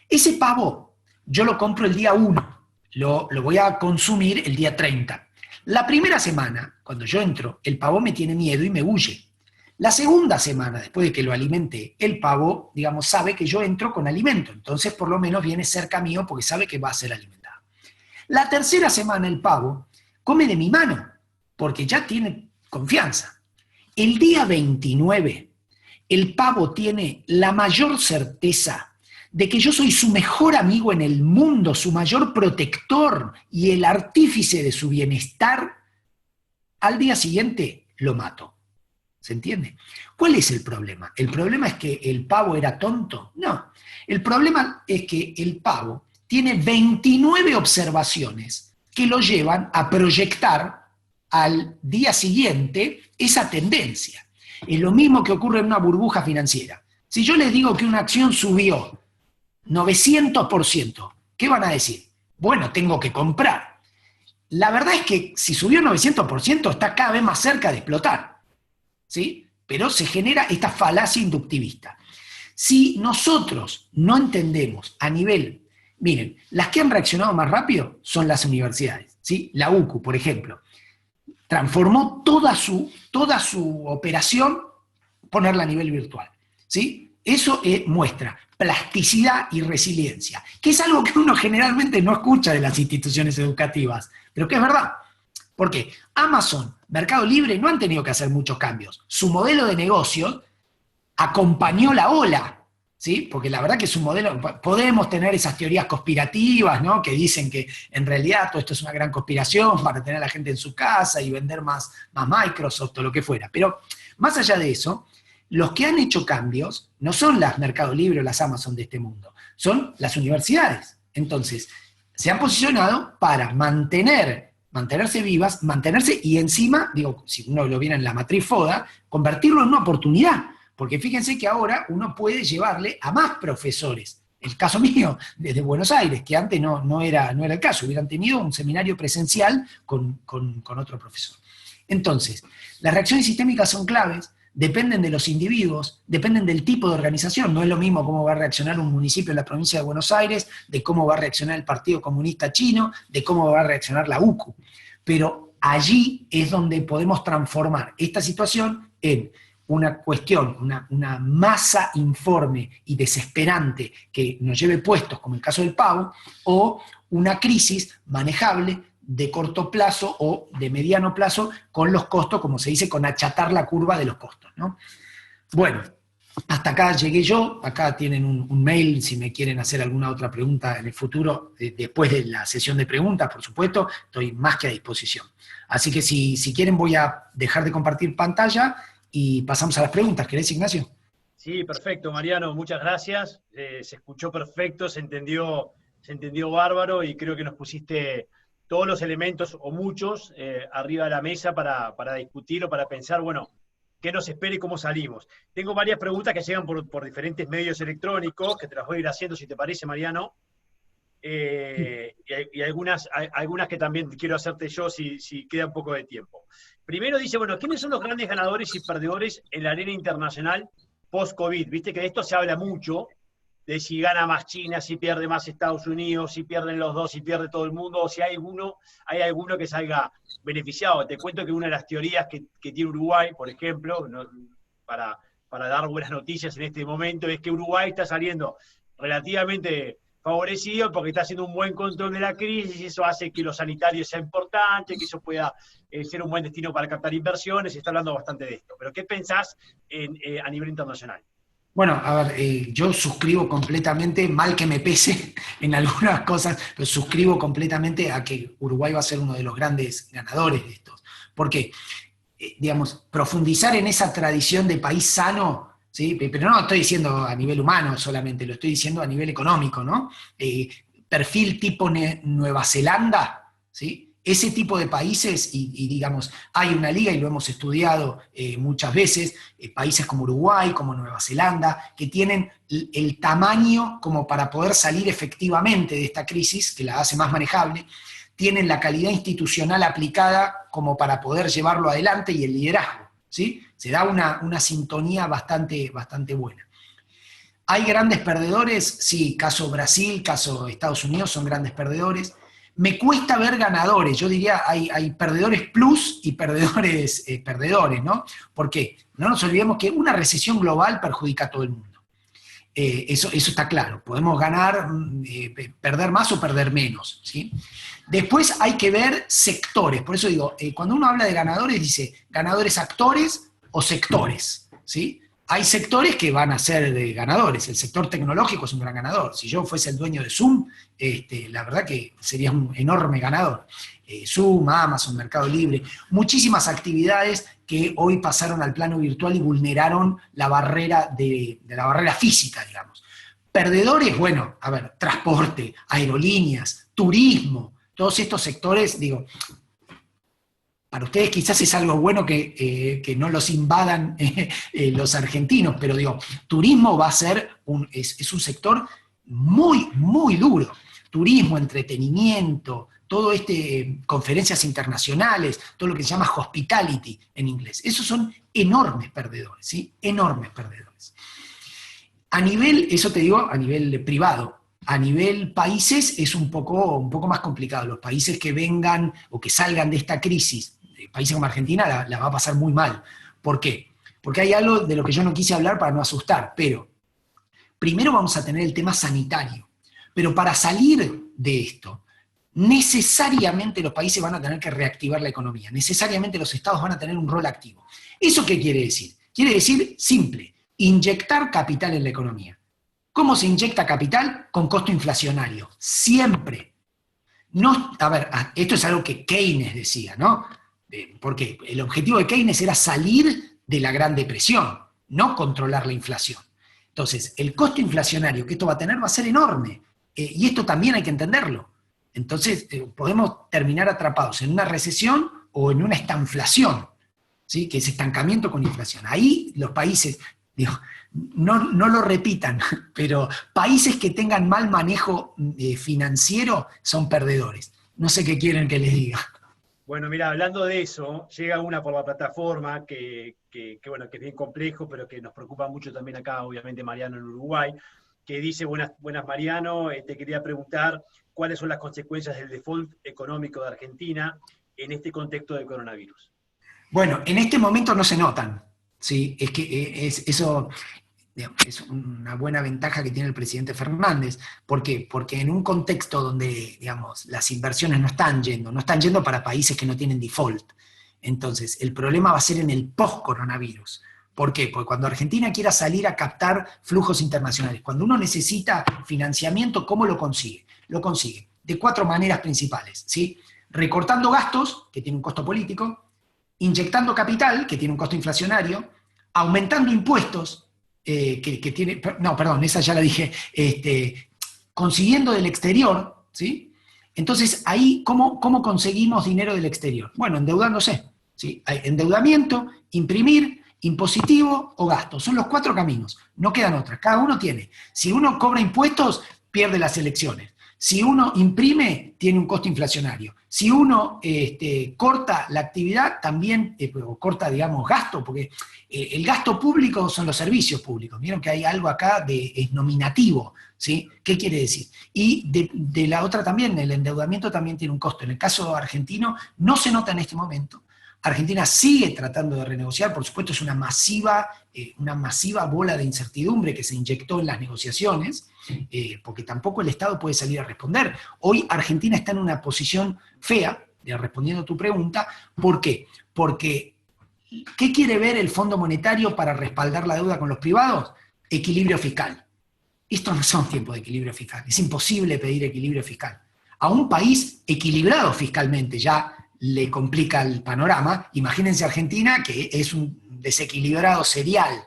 Ese pavo yo lo compro el día 1, lo voy a consumir el día 30. La primera semana, cuando yo entro, el pavo me tiene miedo y me huye. La segunda semana, después de que lo alimenté, el pavo, digamos, sabe que yo entro con alimento, entonces por lo menos viene cerca mío porque sabe que va a ser alimentado. La tercera semana el pavo come de mi mano, porque ya tiene confianza. El día 29, el pavo tiene la mayor certeza de que yo soy su mejor amigo en el mundo, su mayor protector y el artífice de su bienestar. Al día siguiente lo mato. ¿Se entiende? ¿Cuál es el problema? ¿El problema es que el pavo era tonto? No. El problema es que el pavo tiene 29 observaciones que lo llevan a proyectar al día siguiente esa tendencia. Es lo mismo que ocurre en una burbuja financiera. Si yo les digo que una acción subió 900%, ¿qué van a decir? Bueno, tengo que comprar. La verdad es que si subió 900% está cada vez más cerca de explotar, ¿sí? Pero se genera esta falacia inductivista. Si nosotros no entendemos a nivel, miren, las que han reaccionado más rápido son las universidades, ¿sí? La UCU, por ejemplo, transformó toda su operación, ponerla a nivel virtual, ¿sí? Eso muestra plasticidad y resiliencia, que es algo que uno generalmente no escucha de las instituciones educativas, pero que es verdad. Porque Amazon, Mercado Libre no han tenido que hacer muchos cambios. Su modelo de negocio acompañó la ola, ¿sí? Porque la verdad que su modelo, podemos tener esas teorías conspirativas, ¿no? Que dicen que en realidad todo esto es una gran conspiración para tener a la gente en su casa y vender más Microsoft o lo que fuera. Pero más allá de eso, los que han hecho cambios no son las Mercado Libre o las Amazon de este mundo, son las universidades. Entonces, se han posicionado para mantenerse vivas, mantenerse y encima, digo, si uno lo viera en la matriz FODA, convertirlo en una oportunidad. Porque fíjense que ahora uno puede llevarle a más profesores. El caso mío, desde Buenos Aires, que antes no era el caso, hubieran tenido un seminario presencial con otro profesor. Entonces, las reacciones sistémicas son claves, dependen de los individuos, dependen del tipo de organización. No es lo mismo cómo va a reaccionar un municipio en la provincia de Buenos Aires, de cómo va a reaccionar el Partido Comunista Chino, de cómo va a reaccionar la UCU. Pero allí es donde podemos transformar esta situación en una cuestión, una masa informe y desesperante que nos lleve puestos, como el caso del pavo, o una crisis manejable de corto plazo o de mediano plazo con los costos, como se dice, con achatar la curva de los costos, ¿no? Bueno, hasta acá llegué yo, acá tienen un mail si me quieren hacer alguna otra pregunta en el futuro, después de la sesión de preguntas, por supuesto, estoy más que a disposición. Así que si quieren voy a dejar de compartir pantalla y pasamos a las preguntas. ¿Querés, Ignacio? Sí, perfecto, Mariano, muchas gracias. Se escuchó perfecto, se entendió bárbaro y creo que nos pusiste todos los elementos, o muchos, arriba de la mesa para discutir o para pensar, bueno, qué nos espera y cómo salimos. Tengo varias preguntas que llegan por diferentes medios electrónicos, que te las voy a ir haciendo, si te parece, Mariano. Y algunas que también quiero hacerte yo, si queda un poco de tiempo. Primero dice, bueno, ¿quiénes son los grandes ganadores y perdedores en la arena internacional post-COVID? Viste que de esto se habla mucho, de si gana más China, si pierde más Estados Unidos, si pierden los dos, si pierde todo el mundo, o si hay alguno que salga beneficiado. Te cuento que una de las teorías que tiene Uruguay, por ejemplo, para dar buenas noticias en este momento, es que Uruguay está saliendo relativamente favorecido porque está haciendo un buen control de la crisis, y eso hace que lo sanitario sea importante, que eso pueda ser un buen destino para captar inversiones, se está hablando bastante de esto. Pero ¿qué pensás a nivel internacional? Bueno, a ver, yo suscribo completamente, mal que me pese en algunas cosas, pero suscribo completamente a que Uruguay va a ser uno de los grandes ganadores de estos. Porque, digamos, profundizar en esa tradición de país sano, ¿sí? Pero no lo estoy diciendo a nivel humano solamente, lo estoy diciendo a nivel económico, ¿no? Perfil tipo Nueva Zelanda, ¿sí? Ese tipo de países, y digamos, hay una liga, y lo hemos estudiado muchas veces, países como Uruguay, como Nueva Zelanda, que tienen el tamaño como para poder salir efectivamente de esta crisis, que la hace más manejable, tienen la calidad institucional aplicada como para poder llevarlo adelante y el liderazgo, ¿sí? Se da una sintonía bastante buena. ¿Hay grandes perdedores? Sí, caso Brasil, caso Estados Unidos son grandes perdedores. Me cuesta ver ganadores, yo diría hay perdedores plus y perdedores perdedores, ¿no? ¿Por qué? No nos olvidemos que una recesión global perjudica a todo el mundo. Eso está claro, podemos ganar, perder más o perder menos, ¿sí? Después hay que ver sectores, por eso digo, cuando uno habla de ganadores, dice ganadores actores o sectores, ¿sí? Hay sectores que van a ser ganadores, el sector tecnológico es un gran ganador, si yo fuese el dueño de Zoom, la verdad que sería un enorme ganador. Zoom, Amazon, Mercado Libre, muchísimas actividades que hoy pasaron al plano virtual y vulneraron la barrera de la barrera física, digamos. Perdedores, bueno, a ver, transporte, aerolíneas, turismo, todos estos sectores, digo, para ustedes quizás es algo bueno que no los invadan los argentinos, pero digo, turismo va a ser es un sector muy duro. Turismo, entretenimiento, todo conferencias internacionales, todo lo que se llama hospitality en inglés. Esos son enormes perdedores, ¿sí? Enormes perdedores. A nivel, eso te digo, a nivel privado. A nivel países es un poco más complicado. Los países que vengan o que salgan de esta crisis, países como Argentina, la va a pasar muy mal. ¿Por qué? Porque hay algo de lo que yo no quise hablar para no asustar, pero primero vamos a tener el tema sanitario. Pero para salir de esto, necesariamente los países van a tener que reactivar la economía, necesariamente los estados van a tener un rol activo. ¿Eso qué quiere decir? Quiere decir simple, inyectar capital en la economía. ¿Cómo se inyecta capital? Con costo inflacionario, siempre. No, a ver, esto es algo que Keynes decía, ¿no? Porque el objetivo de Keynes era salir de la Gran Depresión, no controlar la inflación. Entonces, el costo inflacionario que esto va a tener va a ser enorme, y esto también hay que entenderlo. Entonces, podemos terminar atrapados en una recesión o en una estanflación, ¿sí? Que es estancamiento con inflación. Ahí los países, digo, no lo repitan, pero países que tengan mal manejo financiero son perdedores. No sé qué quieren que les diga. Bueno, mira, hablando de eso, llega una por la plataforma bueno, que es bien complejo, pero que nos preocupa mucho también acá, obviamente, Mariano, en Uruguay, que dice, buenas Mariano, te quería preguntar cuáles son las consecuencias del default económico de Argentina en este contexto del coronavirus. Bueno, en este momento no se notan, ¿sí? Es que eso digamos, es una buena ventaja que tiene el presidente Fernández. ¿Por qué? Porque en un contexto donde, digamos, las inversiones no están yendo para países que no tienen default. Entonces, el problema va a ser en el post-coronavirus. ¿Por qué? Porque cuando Argentina quiera salir a captar flujos internacionales, cuando uno necesita financiamiento, ¿cómo lo consigue? Lo consigue de 4 maneras principales, ¿sí? Recortando gastos, que tiene un costo político, inyectando capital, que tiene un costo inflacionario, aumentando impuestos, que tiene, no, perdón, esa ya la dije, consiguiendo del exterior, ¿sí? Entonces, ahí, ¿cómo conseguimos dinero del exterior? Bueno, endeudándose, ¿sí? Hay endeudamiento, imprimir, impositivo o gasto. Son los 4 caminos, no quedan otras. Cada uno tiene. Si uno cobra impuestos, pierde las elecciones. Si uno imprime, tiene un costo inflacionario. Si uno corta la actividad, también corta, digamos, gasto, porque el gasto público son los servicios públicos. Vieron que hay algo acá es nominativo, ¿sí? ¿Qué quiere decir? Y de la otra también, el endeudamiento también tiene un costo. En el caso argentino, no se nota en este momento. Argentina sigue tratando de renegociar, por supuesto es una masiva bola de incertidumbre que se inyectó en las negociaciones, porque tampoco el Estado puede salir a responder. Hoy Argentina está en una posición fea, respondiendo a tu pregunta. ¿Por qué? Porque, ¿qué quiere ver el Fondo Monetario para respaldar la deuda con los privados? equilibrio fiscal. Estos no son tiempos de equilibrio fiscal, es imposible pedir equilibrio fiscal. A un país equilibrado fiscalmente ya le complica el panorama. Imagínense Argentina, que es un desequilibrado serial.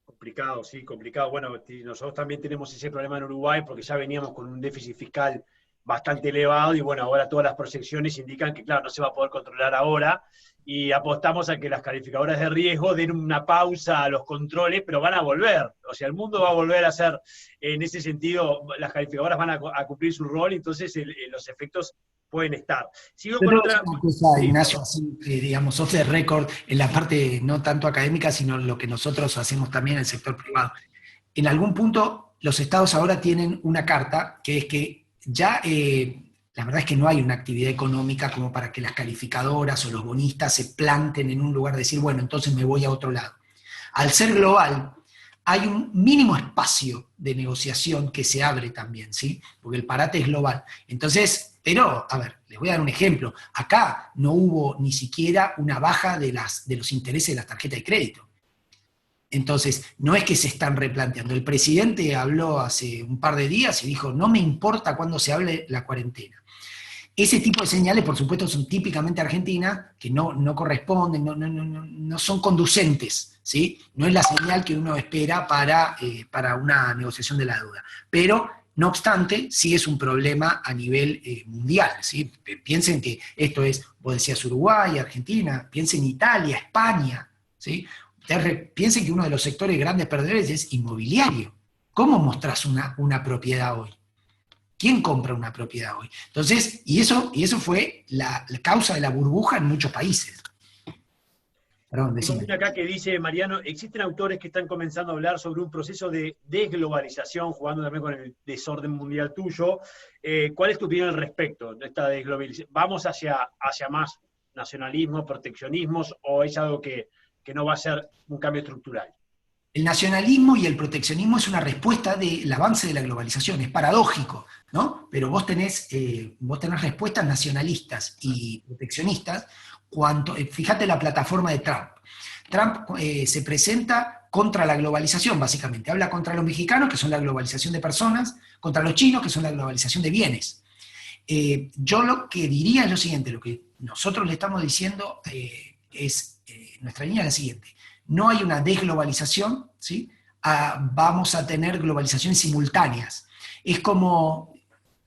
Complicado, sí, complicado. Bueno, nosotros también tenemos ese problema en Uruguay porque ya veníamos con un déficit fiscal bastante elevado y bueno, ahora todas las proyecciones indican que, claro, no se va a poder controlar ahora y apostamos a que las calificadoras de riesgo den una pausa a los controles, pero van a volver. O sea, el mundo va a volver a ser, en ese sentido, las calificadoras van a cumplir su rol, entonces los efectos pueden estar. Sigo Yo con creo que otra... es una cosa, Sí, Ignacio, así, digamos, off the record, en la parte no tanto académica, sino lo que nosotros hacemos también en el sector privado. En algún punto, los estados ahora tienen una carta, que es que ya, la verdad es que no hay una actividad económica como para que las calificadoras o los bonistas se planten en un lugar de decir, bueno, entonces me voy a otro lado. Al ser global, hay un mínimo espacio de negociación que se abre también, ¿sí? Porque el parate es global. Entonces, pero, a ver, les voy a dar un ejemplo. Acá no hubo ni siquiera una baja de los intereses de las tarjetas de crédito. Entonces, no es que se están replanteando. El presidente habló hace un par de días y dijo, no me importa cuándo se hable la cuarentena. Ese tipo de señales, por supuesto, son típicamente argentinas, que no corresponden, no son conducentes, ¿sí? No es la señal que uno espera para una negociación de la deuda. Pero, no obstante, sí es un problema a nivel mundial, ¿sí? Piensen que esto es, vos decías Uruguay, Argentina, piensen Italia, España, ¿sí? Ustedes piensen que uno de los sectores grandes perdedores es inmobiliario. ¿Cómo mostrás una propiedad hoy? ¿Quién compra una propiedad hoy? Entonces, y eso fue la causa de la burbuja en muchos países. Perdón, Tengo decime. una acá que dice, Mariano, existen autores que están comenzando a hablar sobre un proceso de desglobalización, jugando también con el desorden mundial tuyo. ¿Cuál es tu opinión al respecto de esta desglobalización? ¿Vamos hacia más nacionalismo, proteccionismos, o es algo que no va a ser un cambio estructural? El nacionalismo y el proteccionismo es una respuesta del avance de la globalización, es paradójico, ¿no? Pero vos tenés respuestas nacionalistas y proteccionistas fíjate la plataforma de Trump. Trump se presenta contra la globalización, básicamente. Habla contra los mexicanos, que son la globalización de personas, contra los chinos, que son la globalización de bienes. Yo lo que diría es lo siguiente, lo que nosotros le estamos diciendo nuestra línea es la siguiente. No hay una desglobalización, ¿sí? Vamos a tener globalizaciones simultáneas. Es como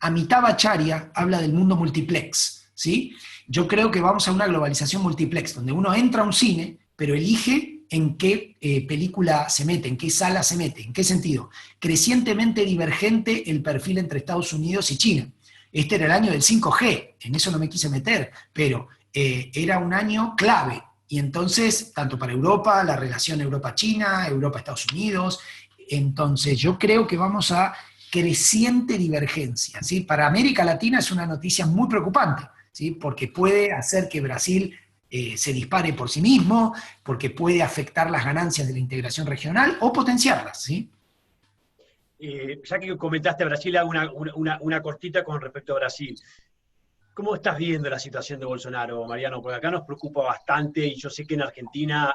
Amitabh Bhattacharya habla del mundo multiplex, ¿sí? Yo creo que vamos a una globalización multiplex, donde uno entra a un cine, pero elige en qué película se mete, en qué sala se mete, en qué sentido. Crecientemente divergente el perfil entre Estados Unidos y China. Este era el año del 5G, en eso no me quise meter, pero era un año clave. Y entonces, tanto para Europa, la relación Europa-China, Europa-Estados Unidos, entonces yo creo que vamos a creciente divergencia, ¿sí? Para América Latina es una noticia muy preocupante, ¿sí? Porque puede hacer que Brasil se dispare por sí mismo, porque puede afectar las ganancias de la integración regional o potenciarlas, ¿sí? Ya que comentaste Brasil, hago una cortita con respecto a Brasil. ¿Cómo estás viendo la situación de Bolsonaro, Mariano? Porque acá nos preocupa bastante y yo sé que en Argentina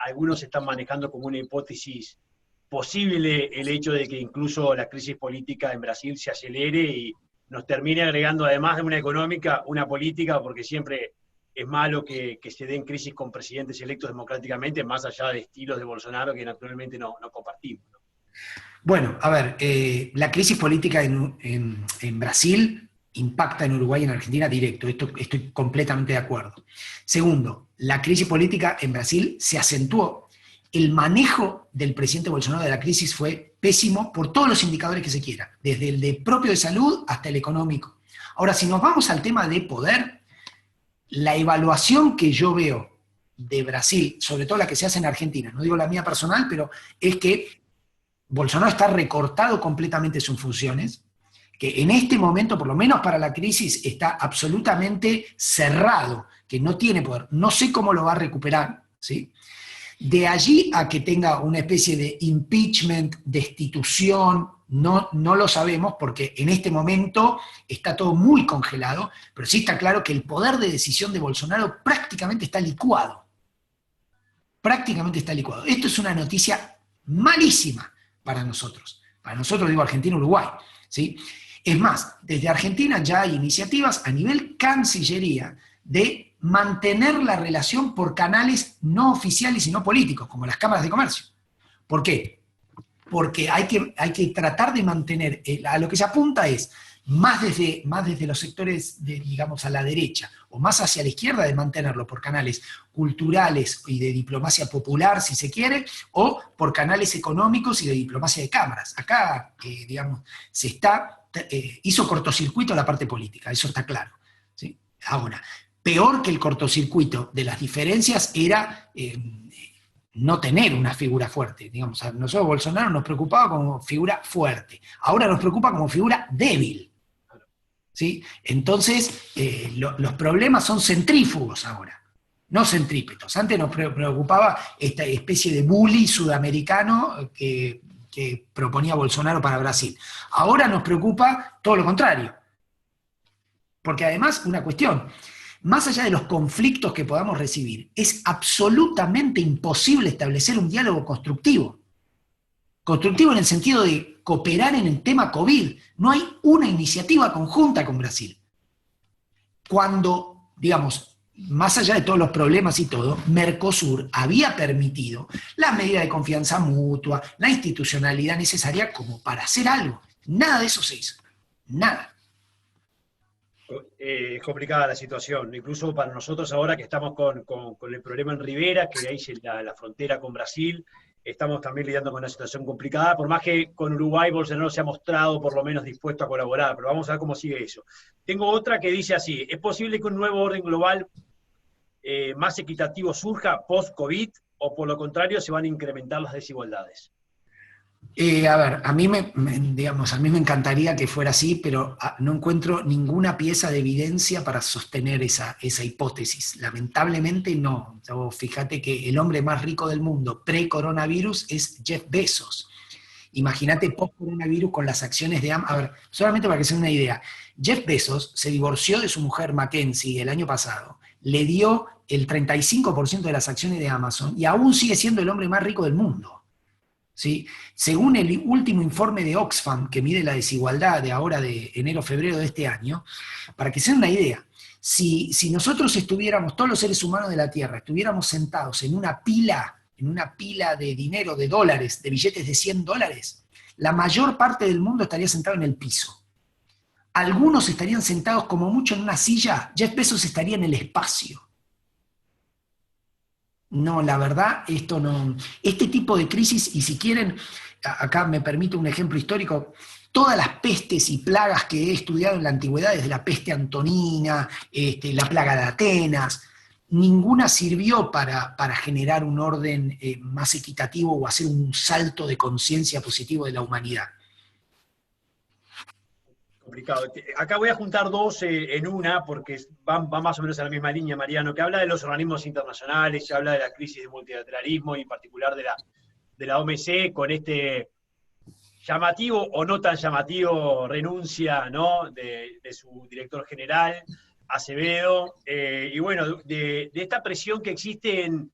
algunos están manejando como una hipótesis posible el hecho de que incluso la crisis política en Brasil se acelere y nos termine agregando, además de una económica, una política, porque siempre es malo que se den crisis con presidentes electos democráticamente, más allá de estilos de Bolsonaro que naturalmente no compartimos, ¿no? Bueno, a ver, la crisis política en Brasil impacta en Uruguay y en Argentina directo, esto estoy completamente de acuerdo. Segundo, la crisis política en Brasil se acentuó. El manejo del presidente Bolsonaro de la crisis fue pésimo por todos los indicadores que se quiera, desde el de propio de salud hasta el económico. Ahora, si nos vamos al tema de poder, la evaluación que yo veo de Brasil, sobre todo la que se hace en Argentina, no digo la mía personal, pero es que Bolsonaro está recortado completamente sus funciones, que en este momento, por lo menos para la crisis, está absolutamente cerrado, que no tiene poder. No sé cómo lo va a recuperar, ¿sí? De allí a que tenga una especie de impeachment, destitución, no lo sabemos porque en este momento está todo muy congelado, pero sí está claro que el poder de decisión de Bolsonaro prácticamente está licuado. prácticamente está licuado. Esto es una noticia malísima para nosotros digo Argentina, Uruguay, ¿sí? Es más, desde Argentina ya hay iniciativas a nivel Cancillería de mantener la relación por canales no oficiales y no políticos, como las cámaras de comercio. ¿Por qué? Porque hay que tratar de mantener, a lo que se apunta es, más desde los sectores, digamos, a la derecha, o más hacia la izquierda, de mantenerlo por canales culturales y de diplomacia popular, si se quiere, o por canales económicos y de diplomacia de cámaras. Acá, digamos, hizo cortocircuito la parte política, eso está claro, ¿sí? Ahora, peor que el cortocircuito de las diferencias era no tener una figura fuerte. Digamos, a nosotros Bolsonaro nos preocupaba como figura fuerte, ahora nos preocupa como figura débil. ¿Sí? Entonces, los problemas son centrífugos ahora, no centrípetos. Antes nos preocupaba esta especie de bully sudamericano que proponía Bolsonaro para Brasil. Ahora nos preocupa todo lo contrario. Porque además, una cuestión, más allá de los conflictos que podamos recibir, es absolutamente imposible establecer un diálogo constructivo. Constructivo en el sentido de cooperar en el tema COVID. No hay una iniciativa conjunta con Brasil. Cuando, digamos, más allá de todos los problemas y todo, Mercosur había permitido la medida de confianza mutua, la institucionalidad necesaria como para hacer algo. Nada de eso se hizo. Nada. Es complicada la situación, incluso para nosotros ahora que estamos con el problema en Rivera, que ahí es la frontera con Brasil. Estamos también lidiando con una situación complicada, por más que con Uruguay Bolsonaro se ha mostrado por lo menos dispuesto a colaborar, pero vamos a ver cómo sigue eso. Tengo otra que dice así: ¿es posible que un nuevo orden global más equitativo surja post-COVID, o por lo contrario se van a incrementar las desigualdades? A ver, a mí me encantaría que fuera así, pero no encuentro ninguna pieza de evidencia para sostener esa hipótesis. Lamentablemente no. Fíjate que el hombre más rico del mundo pre-coronavirus es Jeff Bezos. Imagínate post-coronavirus con las acciones de Amazon. A ver, solamente para que se den una idea. Jeff Bezos se divorció de su mujer Mackenzie el año pasado, le dio el 35% de las acciones de Amazon y aún sigue siendo el hombre más rico del mundo. ¿Sí? Según el último informe de Oxfam, que mide la desigualdad de ahora de enero-febrero de este año, para que se den una idea, si nosotros estuviéramos, todos los seres humanos de la Tierra, estuviéramos sentados en una pila de dinero, de dólares, de billetes de $100, la mayor parte del mundo estaría sentado en el piso. Algunos estarían sentados como mucho en una silla. Jeff Bezos estaría en el espacio. No, la verdad, esto no. Este tipo de crisis, y si quieren, acá me permito un ejemplo histórico, todas las pestes y plagas que he estudiado en la antigüedad, desde la peste antonina, la plaga de Atenas, ninguna sirvió para generar un orden más equitativo o hacer un salto de conciencia positivo de la humanidad. Complicado. Acá voy a juntar dos en una, porque van más o menos en la misma línea, Mariano, que habla de los organismos internacionales, se habla de la crisis de multilateralismo y en particular de la OMC, con este llamativo o no tan llamativo renuncia, ¿no?, de su director general, Acevedo, y bueno, de esta presión que existe en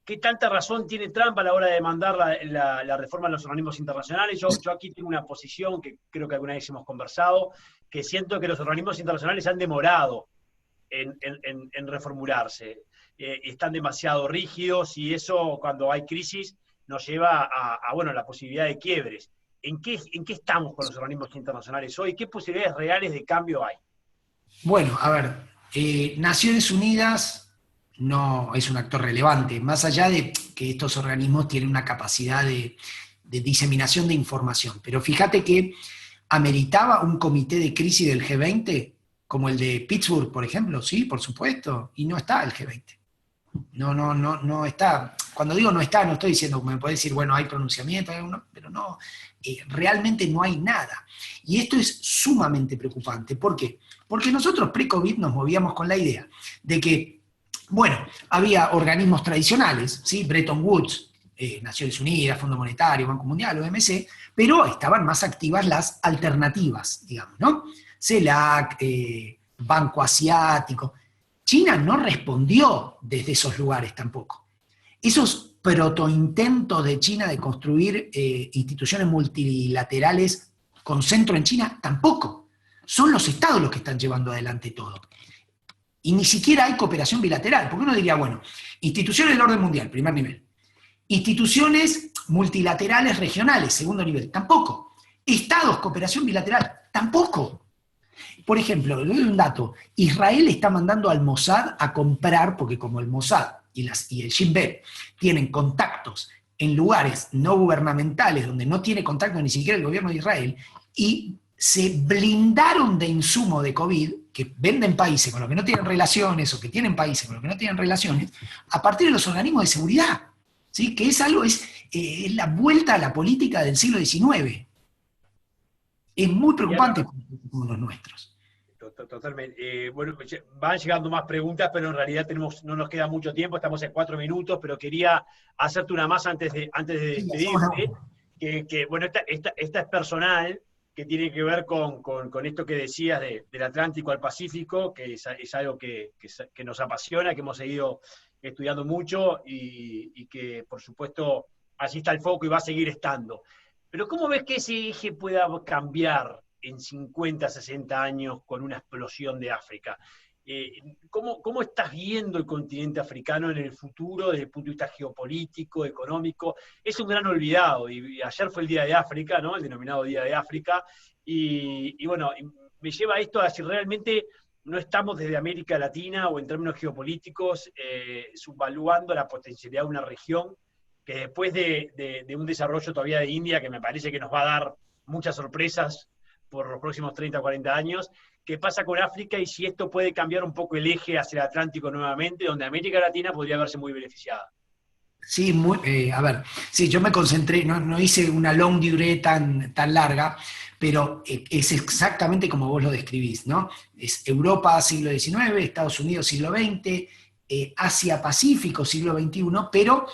qué tanta razón tiene Trump a la hora de demandar la reforma de los organismos internacionales. Yo aquí tengo una posición que creo que alguna vez hemos conversado, que siento que los organismos internacionales han demorado en reformularse. Están demasiado rígidos y eso, cuando hay crisis, nos lleva a la posibilidad de quiebres. ¿En qué estamos con los organismos internacionales hoy? ¿Qué posibilidades reales de cambio hay? Bueno, a ver, Naciones Unidas no es un actor relevante, más allá de que estos organismos tienen una capacidad de diseminación de información. Pero fíjate que ameritaba un comité de crisis del G20, como el de Pittsburgh, por ejemplo, sí, por supuesto, y no está el G20. No está. Cuando digo no está, no estoy diciendo, me puede decir, bueno, hay pronunciamiento, pero no, realmente no hay nada. Y esto es sumamente preocupante. ¿Por qué? Porque nosotros pre-COVID nos movíamos con la idea de que, bueno, había organismos tradicionales, ¿sí? Bretton Woods, Naciones Unidas, Fondo Monetario, Banco Mundial, OMC, pero estaban más activas las alternativas, digamos, ¿no? CELAC, Banco Asiático. China no respondió desde esos lugares tampoco. Esos protointentos de China de construir instituciones multilaterales con centro en China, tampoco. Son los estados los que están llevando adelante todo. Y ni siquiera hay cooperación bilateral, porque uno diría, bueno, instituciones del orden mundial, primer nivel. Instituciones multilaterales regionales, segundo nivel, tampoco. Estados, cooperación bilateral, tampoco. Por ejemplo, le doy un dato. Israel está mandando al Mossad a comprar, porque como el Mossad y el Shin Bet tienen contactos en lugares no gubernamentales, donde no tiene contacto ni siquiera el gobierno de Israel, y se blindaron de insumo de COVID, que venden países con los que no tienen relaciones, o que tienen países con los que no tienen relaciones, a partir de los organismos de seguridad, ¿sí? Que es algo, es la vuelta a la política del siglo XIX. Es muy preocupante como los nuestros. Totalmente. Bueno, van llegando más preguntas, pero en realidad no nos queda mucho tiempo, estamos en 4 minutos, pero quería hacerte una más antes de despedirte, que bueno, esta es personal, que tiene que ver con esto que decías del Atlántico al Pacífico, que es algo que nos apasiona, que hemos seguido estudiando mucho y que, por supuesto, allí está el foco y va a seguir estando. Pero ¿cómo ves que ese eje pueda cambiar en 50, 60 años con una explosión de África? ¿Cómo estás viendo el continente africano en el futuro desde el punto de vista geopolítico, económico? Es un gran olvidado, y ayer fue el Día de África, ¿no? El denominado Día de África, y bueno, me lleva a esto a si realmente no estamos desde América Latina o en términos geopolíticos subvaluando la potencialidad de una región que después de un desarrollo todavía de India, que me parece que nos va a dar muchas sorpresas por los próximos 30 o 40 años, ¿qué pasa con África y si esto puede cambiar un poco el eje hacia el Atlántico nuevamente, donde América Latina podría verse muy beneficiada? Sí, a ver, sí, yo me concentré, no hice una long durée tan larga, pero es exactamente como vos lo describís, ¿no? Es Europa siglo XIX, Estados Unidos siglo XX, Asia-Pacífico siglo XXI, pero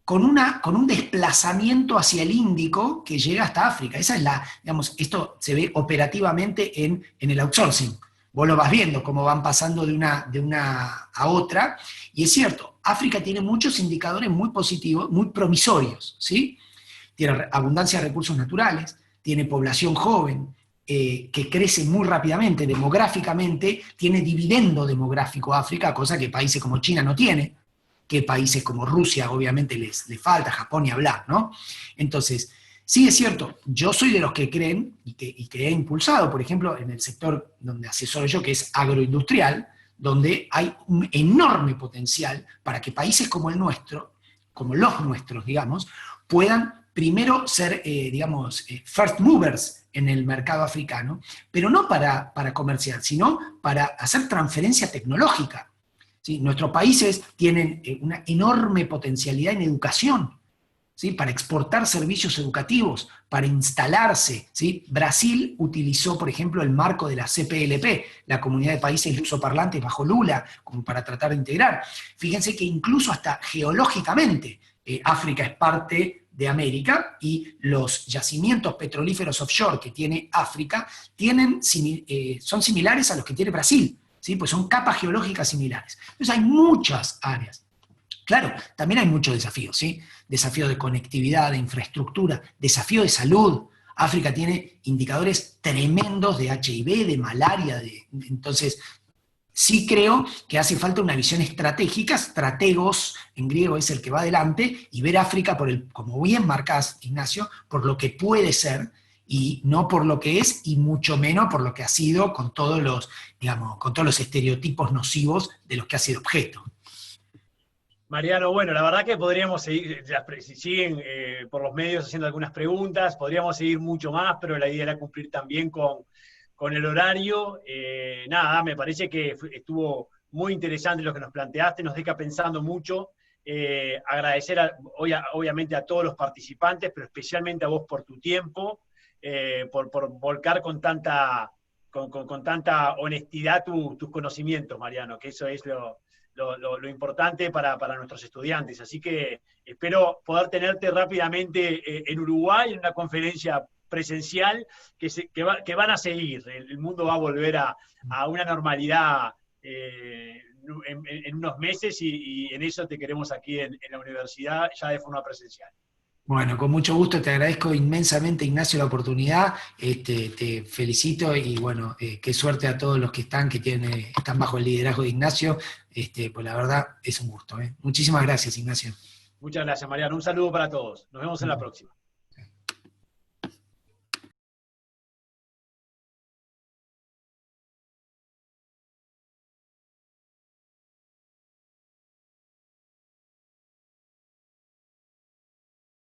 con un desplazamiento hacia el Índico que llega hasta África. Esa es digamos, esto se ve operativamente en el outsourcing. Vos lo vas viendo, cómo van pasando de una a otra, y es cierto, África tiene muchos indicadores muy positivos, muy promisorios, ¿sí? Tiene abundancia de recursos naturales, tiene población joven, que crece muy rápidamente, demográficamente, tiene dividendo demográfico África, cosa que países como China no tiene, que países como Rusia obviamente les falta, Japón y hablar, ¿no? Entonces, sí es cierto, yo soy de los que creen, y que he impulsado, por ejemplo, en el sector donde asesoro yo, que es agroindustrial, donde hay un enorme potencial para que países como el nuestro, como los nuestros, digamos, puedan primero ser, first movers en el mercado africano, pero no para comerciar, sino para hacer transferencia tecnológica. ¿Sí? Nuestros países tienen una enorme potencialidad en educación, ¿sí? Para exportar servicios educativos, para instalarse, ¿sí? Brasil utilizó, por ejemplo, el marco de la CPLP, la Comunidad de Países Lusoparlantes bajo Lula, como para tratar de integrar. Fíjense que incluso hasta geológicamente África es parte de América, y los yacimientos petrolíferos offshore que tiene África son similares a los que tiene Brasil. ¿Sí? Pues son capas geológicas similares. Entonces hay muchas áreas. Claro, también hay muchos desafíos, ¿sí? Desafío de conectividad, de infraestructura, desafío de salud. África tiene indicadores tremendos de HIV, de malaria, entonces sí creo que hace falta una visión estratégica, strategos, en griego es el que va adelante, y ver África, como bien marcás, Ignacio, por lo que puede ser, y no por lo que es, y mucho menos por lo que ha sido con todos los estereotipos nocivos de los que ha sido objeto. Mariano, bueno, la verdad que podríamos seguir, si siguen por los medios haciendo algunas preguntas, podríamos seguir mucho más, pero la idea era cumplir también con el horario. Nada, me parece que estuvo muy interesante lo que nos planteaste, nos deja pensando mucho. Agradecer obviamente a todos los participantes, pero especialmente a vos por tu tiempo. Por volcar con tanta honestidad tus conocimientos, Mariano, que eso es lo importante para nuestros estudiantes. Así que espero poder tenerte rápidamente en Uruguay, en una conferencia presencial que van a seguir. El mundo va a volver a una normalidad en unos meses y en eso te queremos aquí en la universidad, ya de forma presencial. Bueno, con mucho gusto, te agradezco inmensamente, Ignacio, la oportunidad, te felicito y bueno, qué suerte a todos los que están bajo el liderazgo de Ignacio, pues la verdad es un gusto. Muchísimas gracias, Ignacio. Muchas gracias, Mariano. Un saludo para todos. Nos vemos en la próxima.